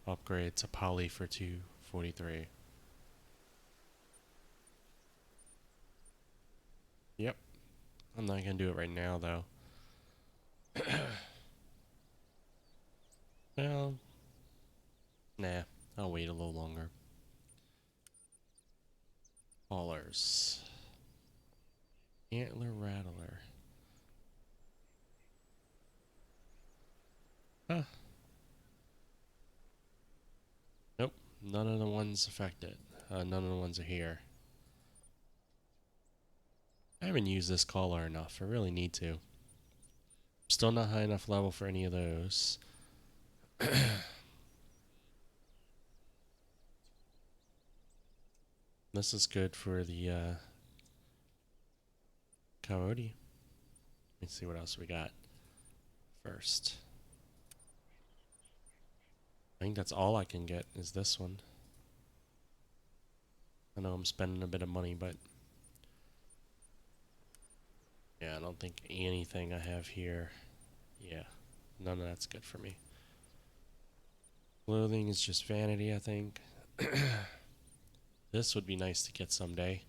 upgrade to poly for 243. Yep. I'm not gonna do it right now though. Well, nah, I'll wait a little longer. Haulers. Antler Rattler. Huh. Nope, none of the ones affected. None of the ones are here. I haven't used this collar enough. I really need to. Still not high enough level for any of those. This is good for the coyote. Let's see what else we got first. I think that's all I can get is this one. I know I'm spending a bit of money, but yeah, I don't think anything I have here. Yeah, none of that's good for me. Clothing is just vanity, I think. This would be nice to get someday.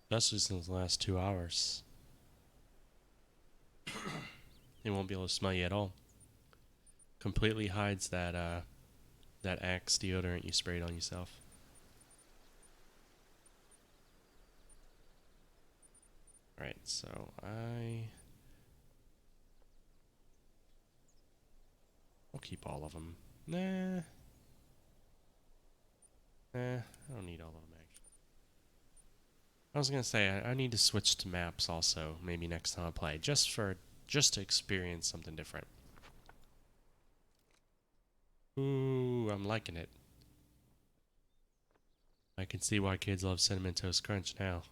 Especially since the last 2 hours. It won't be able to smell you at all. Completely hides that that Axe deodorant you sprayed on yourself. Alright, so I'll keep all of them. Nah. I don't need all of them actually. I was gonna say I need to switch to maps also, maybe next time I play, just to experience something different. Ooh, I'm liking it. I can see why kids love Cinnamon Toast Crunch now.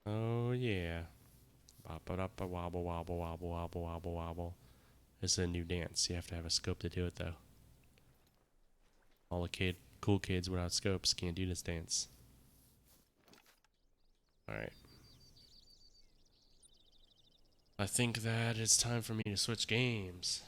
Oh yeah. Bop it up a wobble wobble wobble wobble wobble wobble. It's a new dance. You have to have a scope to do it though. All the cool kids without scopes can't do this dance. Alright. I think that it's time for me to switch games.